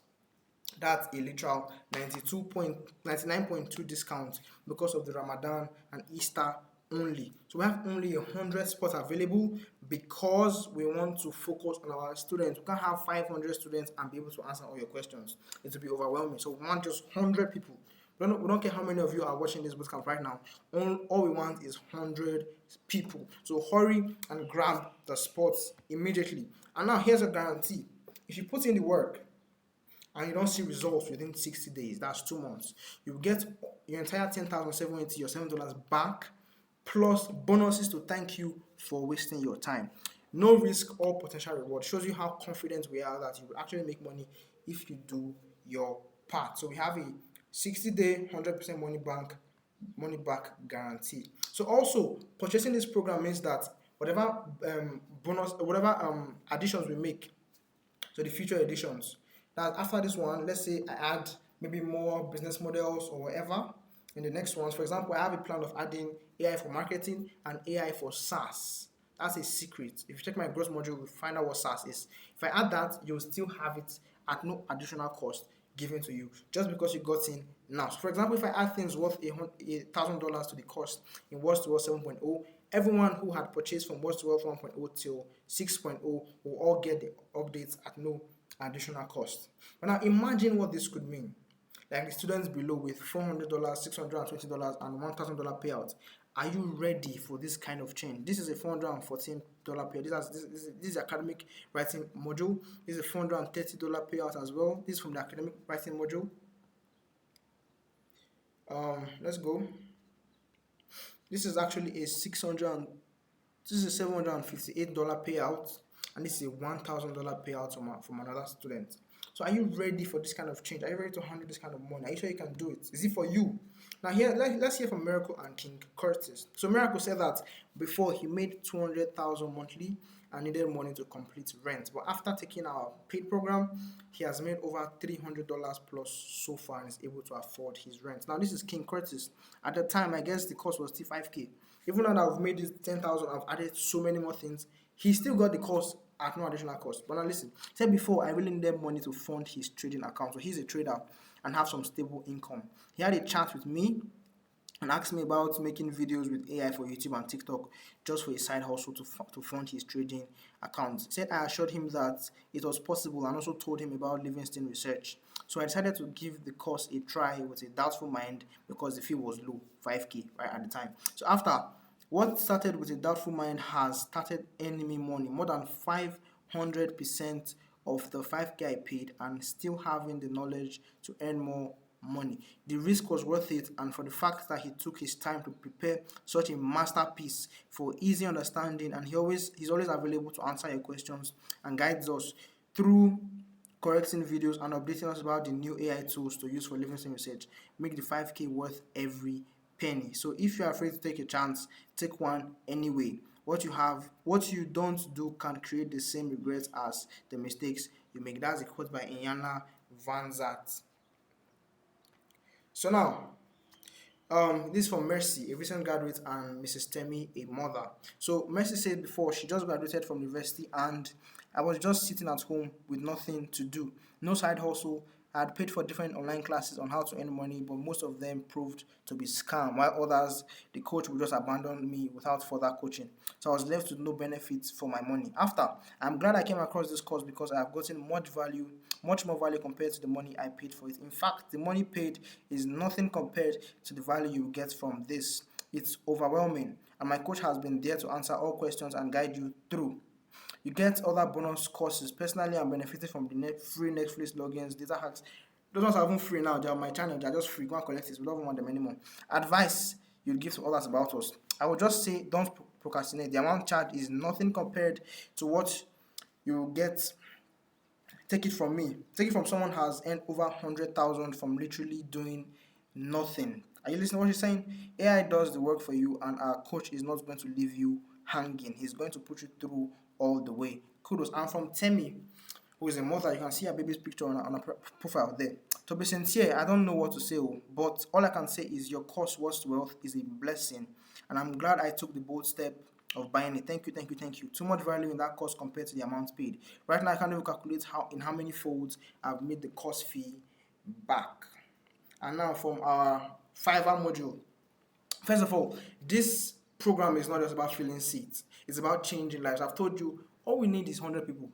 That's a literal 99.2 discount because of the Ramadan and Easter only. So we have only 100 spots available because we want to focus on our students. We can't have 500 students and be able to answer all your questions. It will be overwhelming. So we want just 100 people. We don't care how many of you are watching this bootcamp right now. All we want is 100 people. So hurry and grab the spots immediately. And now here's a guarantee. If you put in the work and you don't see results within 60 days, that's 2 months, you get your entire 10,780 or $7 back, plus bonuses to thank you for wasting your time. No risk or potential reward. Shows you how confident we are that you will actually make money if you do your part. So we have a 60-day 100% money back guarantee. So also purchasing this program means that whatever additions we make, so the future editions, that after this one, let's say I add maybe more business models or whatever in the next ones. For example, I have a plan of adding AI for marketing and AI for SaaS. That's a secret. If you check my growth module, you'll find out what SaaS is. If I add that, you'll still have it at no additional cost given to you just because you got in now. So for example, if I add things worth $1,000 to the cost in Words to World 7.0, everyone who had purchased from Words to World 1.0 till 6.0 will all get the updates at no additional cost. But now imagine what this could mean. Like the students below with $400, $620, and $1,000 payout. Are you ready for this kind of change? This is a $414 payout. This is academic writing module. This is a $430 payout as well. This is from the academic writing module. Let's go. This is actually a $758 payout, and this is a $1,000 payout from another student. So are you ready for this kind of change? Are you ready to handle this kind of money? Are you sure you can do it? Is it for you? Now here, let's hear from Miracle and King Curtis. So Miracle said that before he made $200,000 monthly and needed money to complete rent. But after taking our paid program, he has made over $300 plus so far and is able to afford his rent. Now this is King Curtis. At the time, I guess the cost was still 5K. Even though I've made this 10,000, I've added so many more things. He still got the cost at no additional cost. But now listen, he said before, I really needed money to fund his trading account. So he's a trader and have some stable income. He had a chat with me and asked me about making videos with AI for YouTube and TikTok just for a side hustle to fund his trading account. He said I assured him that it was possible and also told him about Livingston research. So I decided to give the course a try with a doubtful mind because the fee was low, 5K right at the time. So after what started with a doubtful mind has started earning me money, more than 500% of the 5K I paid, and still having the knowledge to earn more money. The risk was worth it, and for the fact that he took his time to prepare such a masterpiece for easy understanding, and he's always available to answer your questions and guides us through correcting videos and updating us about the new AI tools to use for Livingston research. Make the 5K worth every penny. So if you're afraid to take a chance, take one anyway. What you don't do can create the same regrets as the mistakes you make. That's a quote by Inyana Vanzat. So now, this is from Mercy, a recent graduate, and Mrs. Temi, a mother. So Mercy said before she just graduated from university and I was just sitting at home with nothing to do, no side hustle. I had paid for different online classes on how to earn money, but most of them proved to be scam, while others, the coach would just abandon me without further coaching. So I was left with no benefits for my money. After, I'm glad I came across this course because I have gotten much more value compared to the money I paid for it. In fact, the money paid is nothing compared to the value you get from this. It's overwhelming, and my coach has been there to answer all questions and guide you through. You get other bonus courses. Personally, I'm benefiting from the free Netflix logins, data hacks. Those ones are even free now. They're on my channel. They're just free. Go and collect it. We don't want them anymore. Advice you'd give to others about us. I would just say don't procrastinate. The amount charged is nothing compared to what you will get. Take it from me. Take it from someone who has earned over 100,000 from literally doing nothing. Are you listening to what she's saying? AI does the work for you, and our coach is not going to leave you hanging. He's going to put you through all the way. Kudos. And from Temi, who is a mother, you can see her baby's picture on her profile there. To be sincere, I don't know what to say, but all I can say is your course, Words to Wealth, is a blessing, and I'm glad I took the bold step of buying it. Thank you. Too much value in that course compared to the amount paid. Right now, I can't even calculate how many folds I've made the course fee back. And now from our Fiverr module. First of all, this program is not just about filling seats. It's about changing lives. I've told you, all we need is 100 people.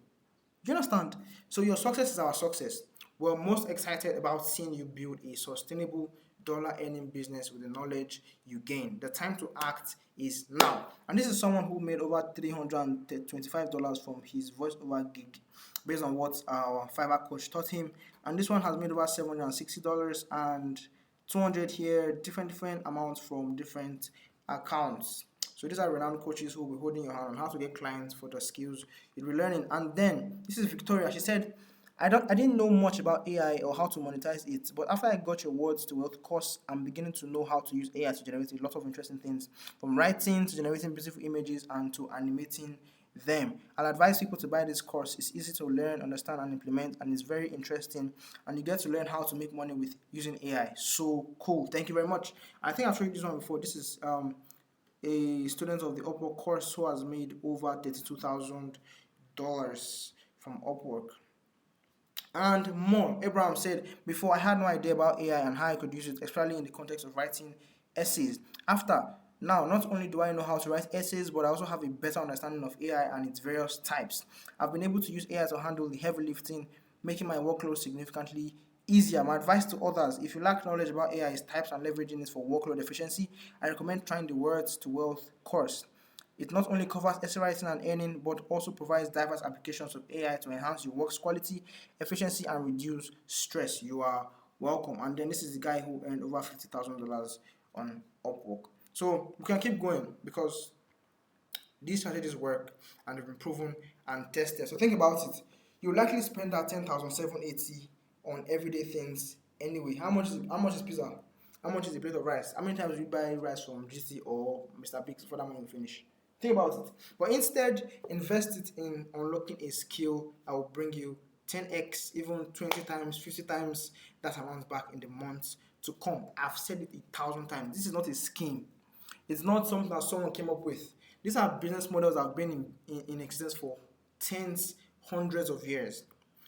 Do you understand? So your success is our success. We're most excited about seeing you build a sustainable dollar earning business with the knowledge you gain. The time to act is now. And this is someone who made over $325 from his voiceover gig based on what our Fiverr coach taught him. And this one has made over $760 and 200 here, different amounts from different accounts. So these are renowned coaches who will be holding your hand on how to get clients for the skills you'll be learning. And then this is Victoria. She said, I didn't know much about AI or how to monetize it, but after I got your Words to Wealth course, I'm beginning to know how to use AI to generate a lot of interesting things, from writing to generating beautiful images and to animating them. I'll advise people to buy this course. It's easy to learn, understand, and implement, and it's very interesting. And you get to learn how to make money with using AI. So cool! Thank you very much. I think I've shown you this one before. This is a student of the Upwork course who has made over $32,000 from Upwork and more. Abraham said, before I had no idea about AI and how I could use it, especially in the context of writing essays. Now, not only do I know how to write essays, but I also have a better understanding of AI and its various types. I've been able to use AI to handle the heavy lifting, making my workload significantly easier. My advice to others, if you lack knowledge about AI's types and leveraging it for workload efficiency, I recommend trying the Words to Wealth course. It not only covers essay writing and earning, but also provides diverse applications of AI to enhance your work's quality, efficiency, and reduce stress. You are welcome. And then this is the guy who earned over $50,000 on Upwork. So we can keep going because these strategies work and they've been proven and tested. So think about it. You likely spend that 10,780 on everyday things anyway. How much is pizza? How much is a plate of rice? How many times do you buy rice from GT or Mr. Biggs for that money you finish? Think about it. But instead, invest it in unlocking a skill that will bring you 10x, even 20 times, 50 times that amount back in the months to come. I've said it 1,000 times. This is not a scheme. It's not something that someone came up with. These are business models that have been in existence for tens, hundreds of years.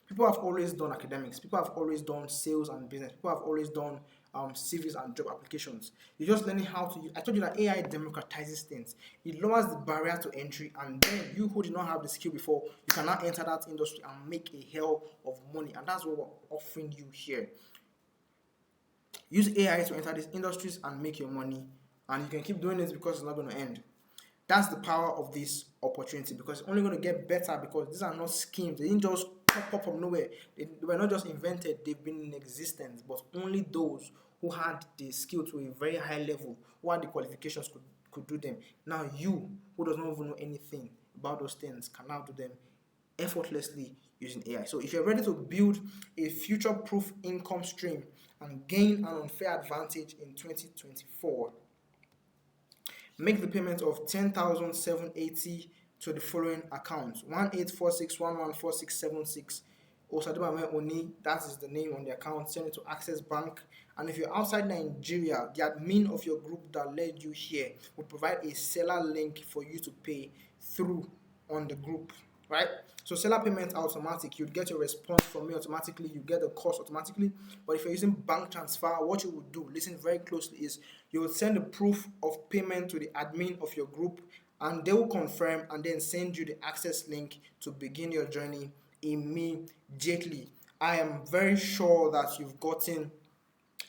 People have always done academics. People have always done sales and business. People have always done CVs and job applications. You're just learning how to use. I told you that AI democratizes things. It lowers the barrier to entry, and then you who did not have the skill before, you can now enter that industry and make a hell of money. And that's what we're offering you here. Use AI to enter these industries and make your money, and you can keep doing this because it's not going to end. That's the power of this opportunity, because it's only going to get better, because these are not schemes. They didn't just pop up from nowhere. They were not just invented, they've been in existence, but only those who had the skill to a very high level, who had the qualifications could do them. Now you, who does not even know anything about those things, can now do them effortlessly using AI. So if you're ready to build a future-proof income stream and gain an unfair advantage in 2024, make the payment of 10,780 to the following accounts: 1846114676 Osadibame Oni. That is the name on the account. Send it to Access Bank. And if you're outside Nigeria, the admin of your group that led you here will provide a seller link for you to pay through on the group, right? So seller payment automatic. You'd get your response from me automatically. You get the cost automatically. But if you're using bank transfer, what you would do, listen very closely, is you will send the proof of payment to the admin of your group, and they will confirm and then send you the access link to begin your journey immediately. I am very sure that you've gotten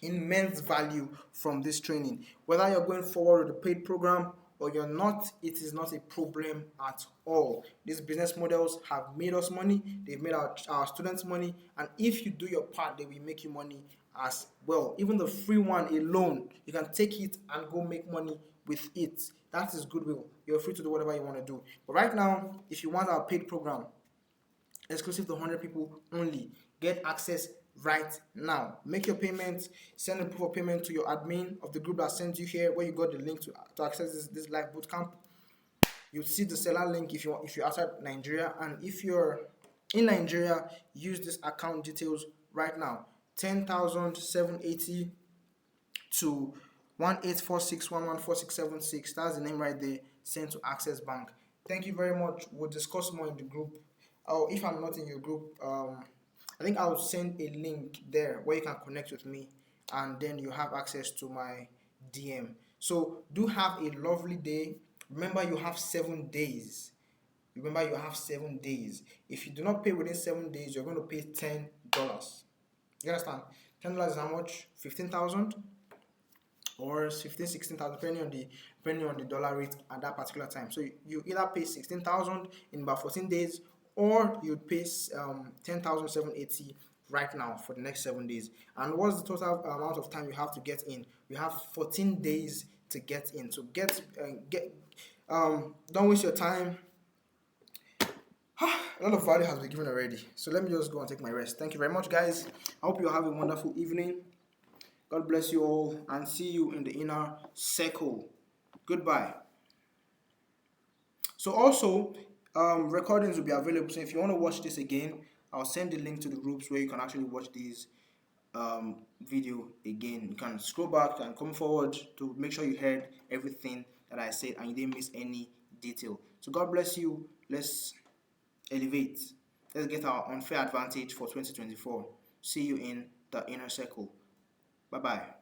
immense value from this training. Whether you're going forward with the paid program or you're not, it is not a problem at all. These business models have made us money, they've made our students money, and if you do your part, they will make you money as well. Even the free one alone, you can take it and go make money with it. That is goodwill. You're free to do whatever you want to do. But right now, if you want our paid program, exclusive to 100 people only, get access right now. Make your payments, send a proof of payment to your admin of the group that sent you here, where you got the link to access this live bootcamp. You'll see the seller link if you're outside Nigeria, and if you're in Nigeria, use this account details right now: 10,780 to 1846114676. That's the name right there. Sent to Access Bank. Thank you very much. We'll discuss more in the group. Oh, if I'm not in your group, I think I'll send a link there where you can connect with me, and then you have access to my DM. So do have a lovely day. Remember, you have 7 days. Remember, you have 7 days. If you do not pay within 7 days, you're going to pay $10. You understand? $10 is how much? 15,000. or 15, 16,000, depending on the dollar rate at that particular time. So you either pay 16,000 in about 14 days, or you'd pay 10,780 right now for the next 7 days. And what's the total amount of time you have to get in? You have 14 days to get in. So don't waste your time. A lot of value has been given already. So let me just go and take my rest. Thank you very much, guys. I hope you have a wonderful evening. God bless you all, and see you in the inner circle. Goodbye. So also, recordings will be available. So if you want to watch this again, I'll send the link to the groups where you can actually watch these video again. You can scroll back and come forward to make sure you heard everything that I said and you didn't miss any detail. So God bless you. Let's elevate. Let's get our unfair advantage for 2024. See you in the inner circle. Bye bye.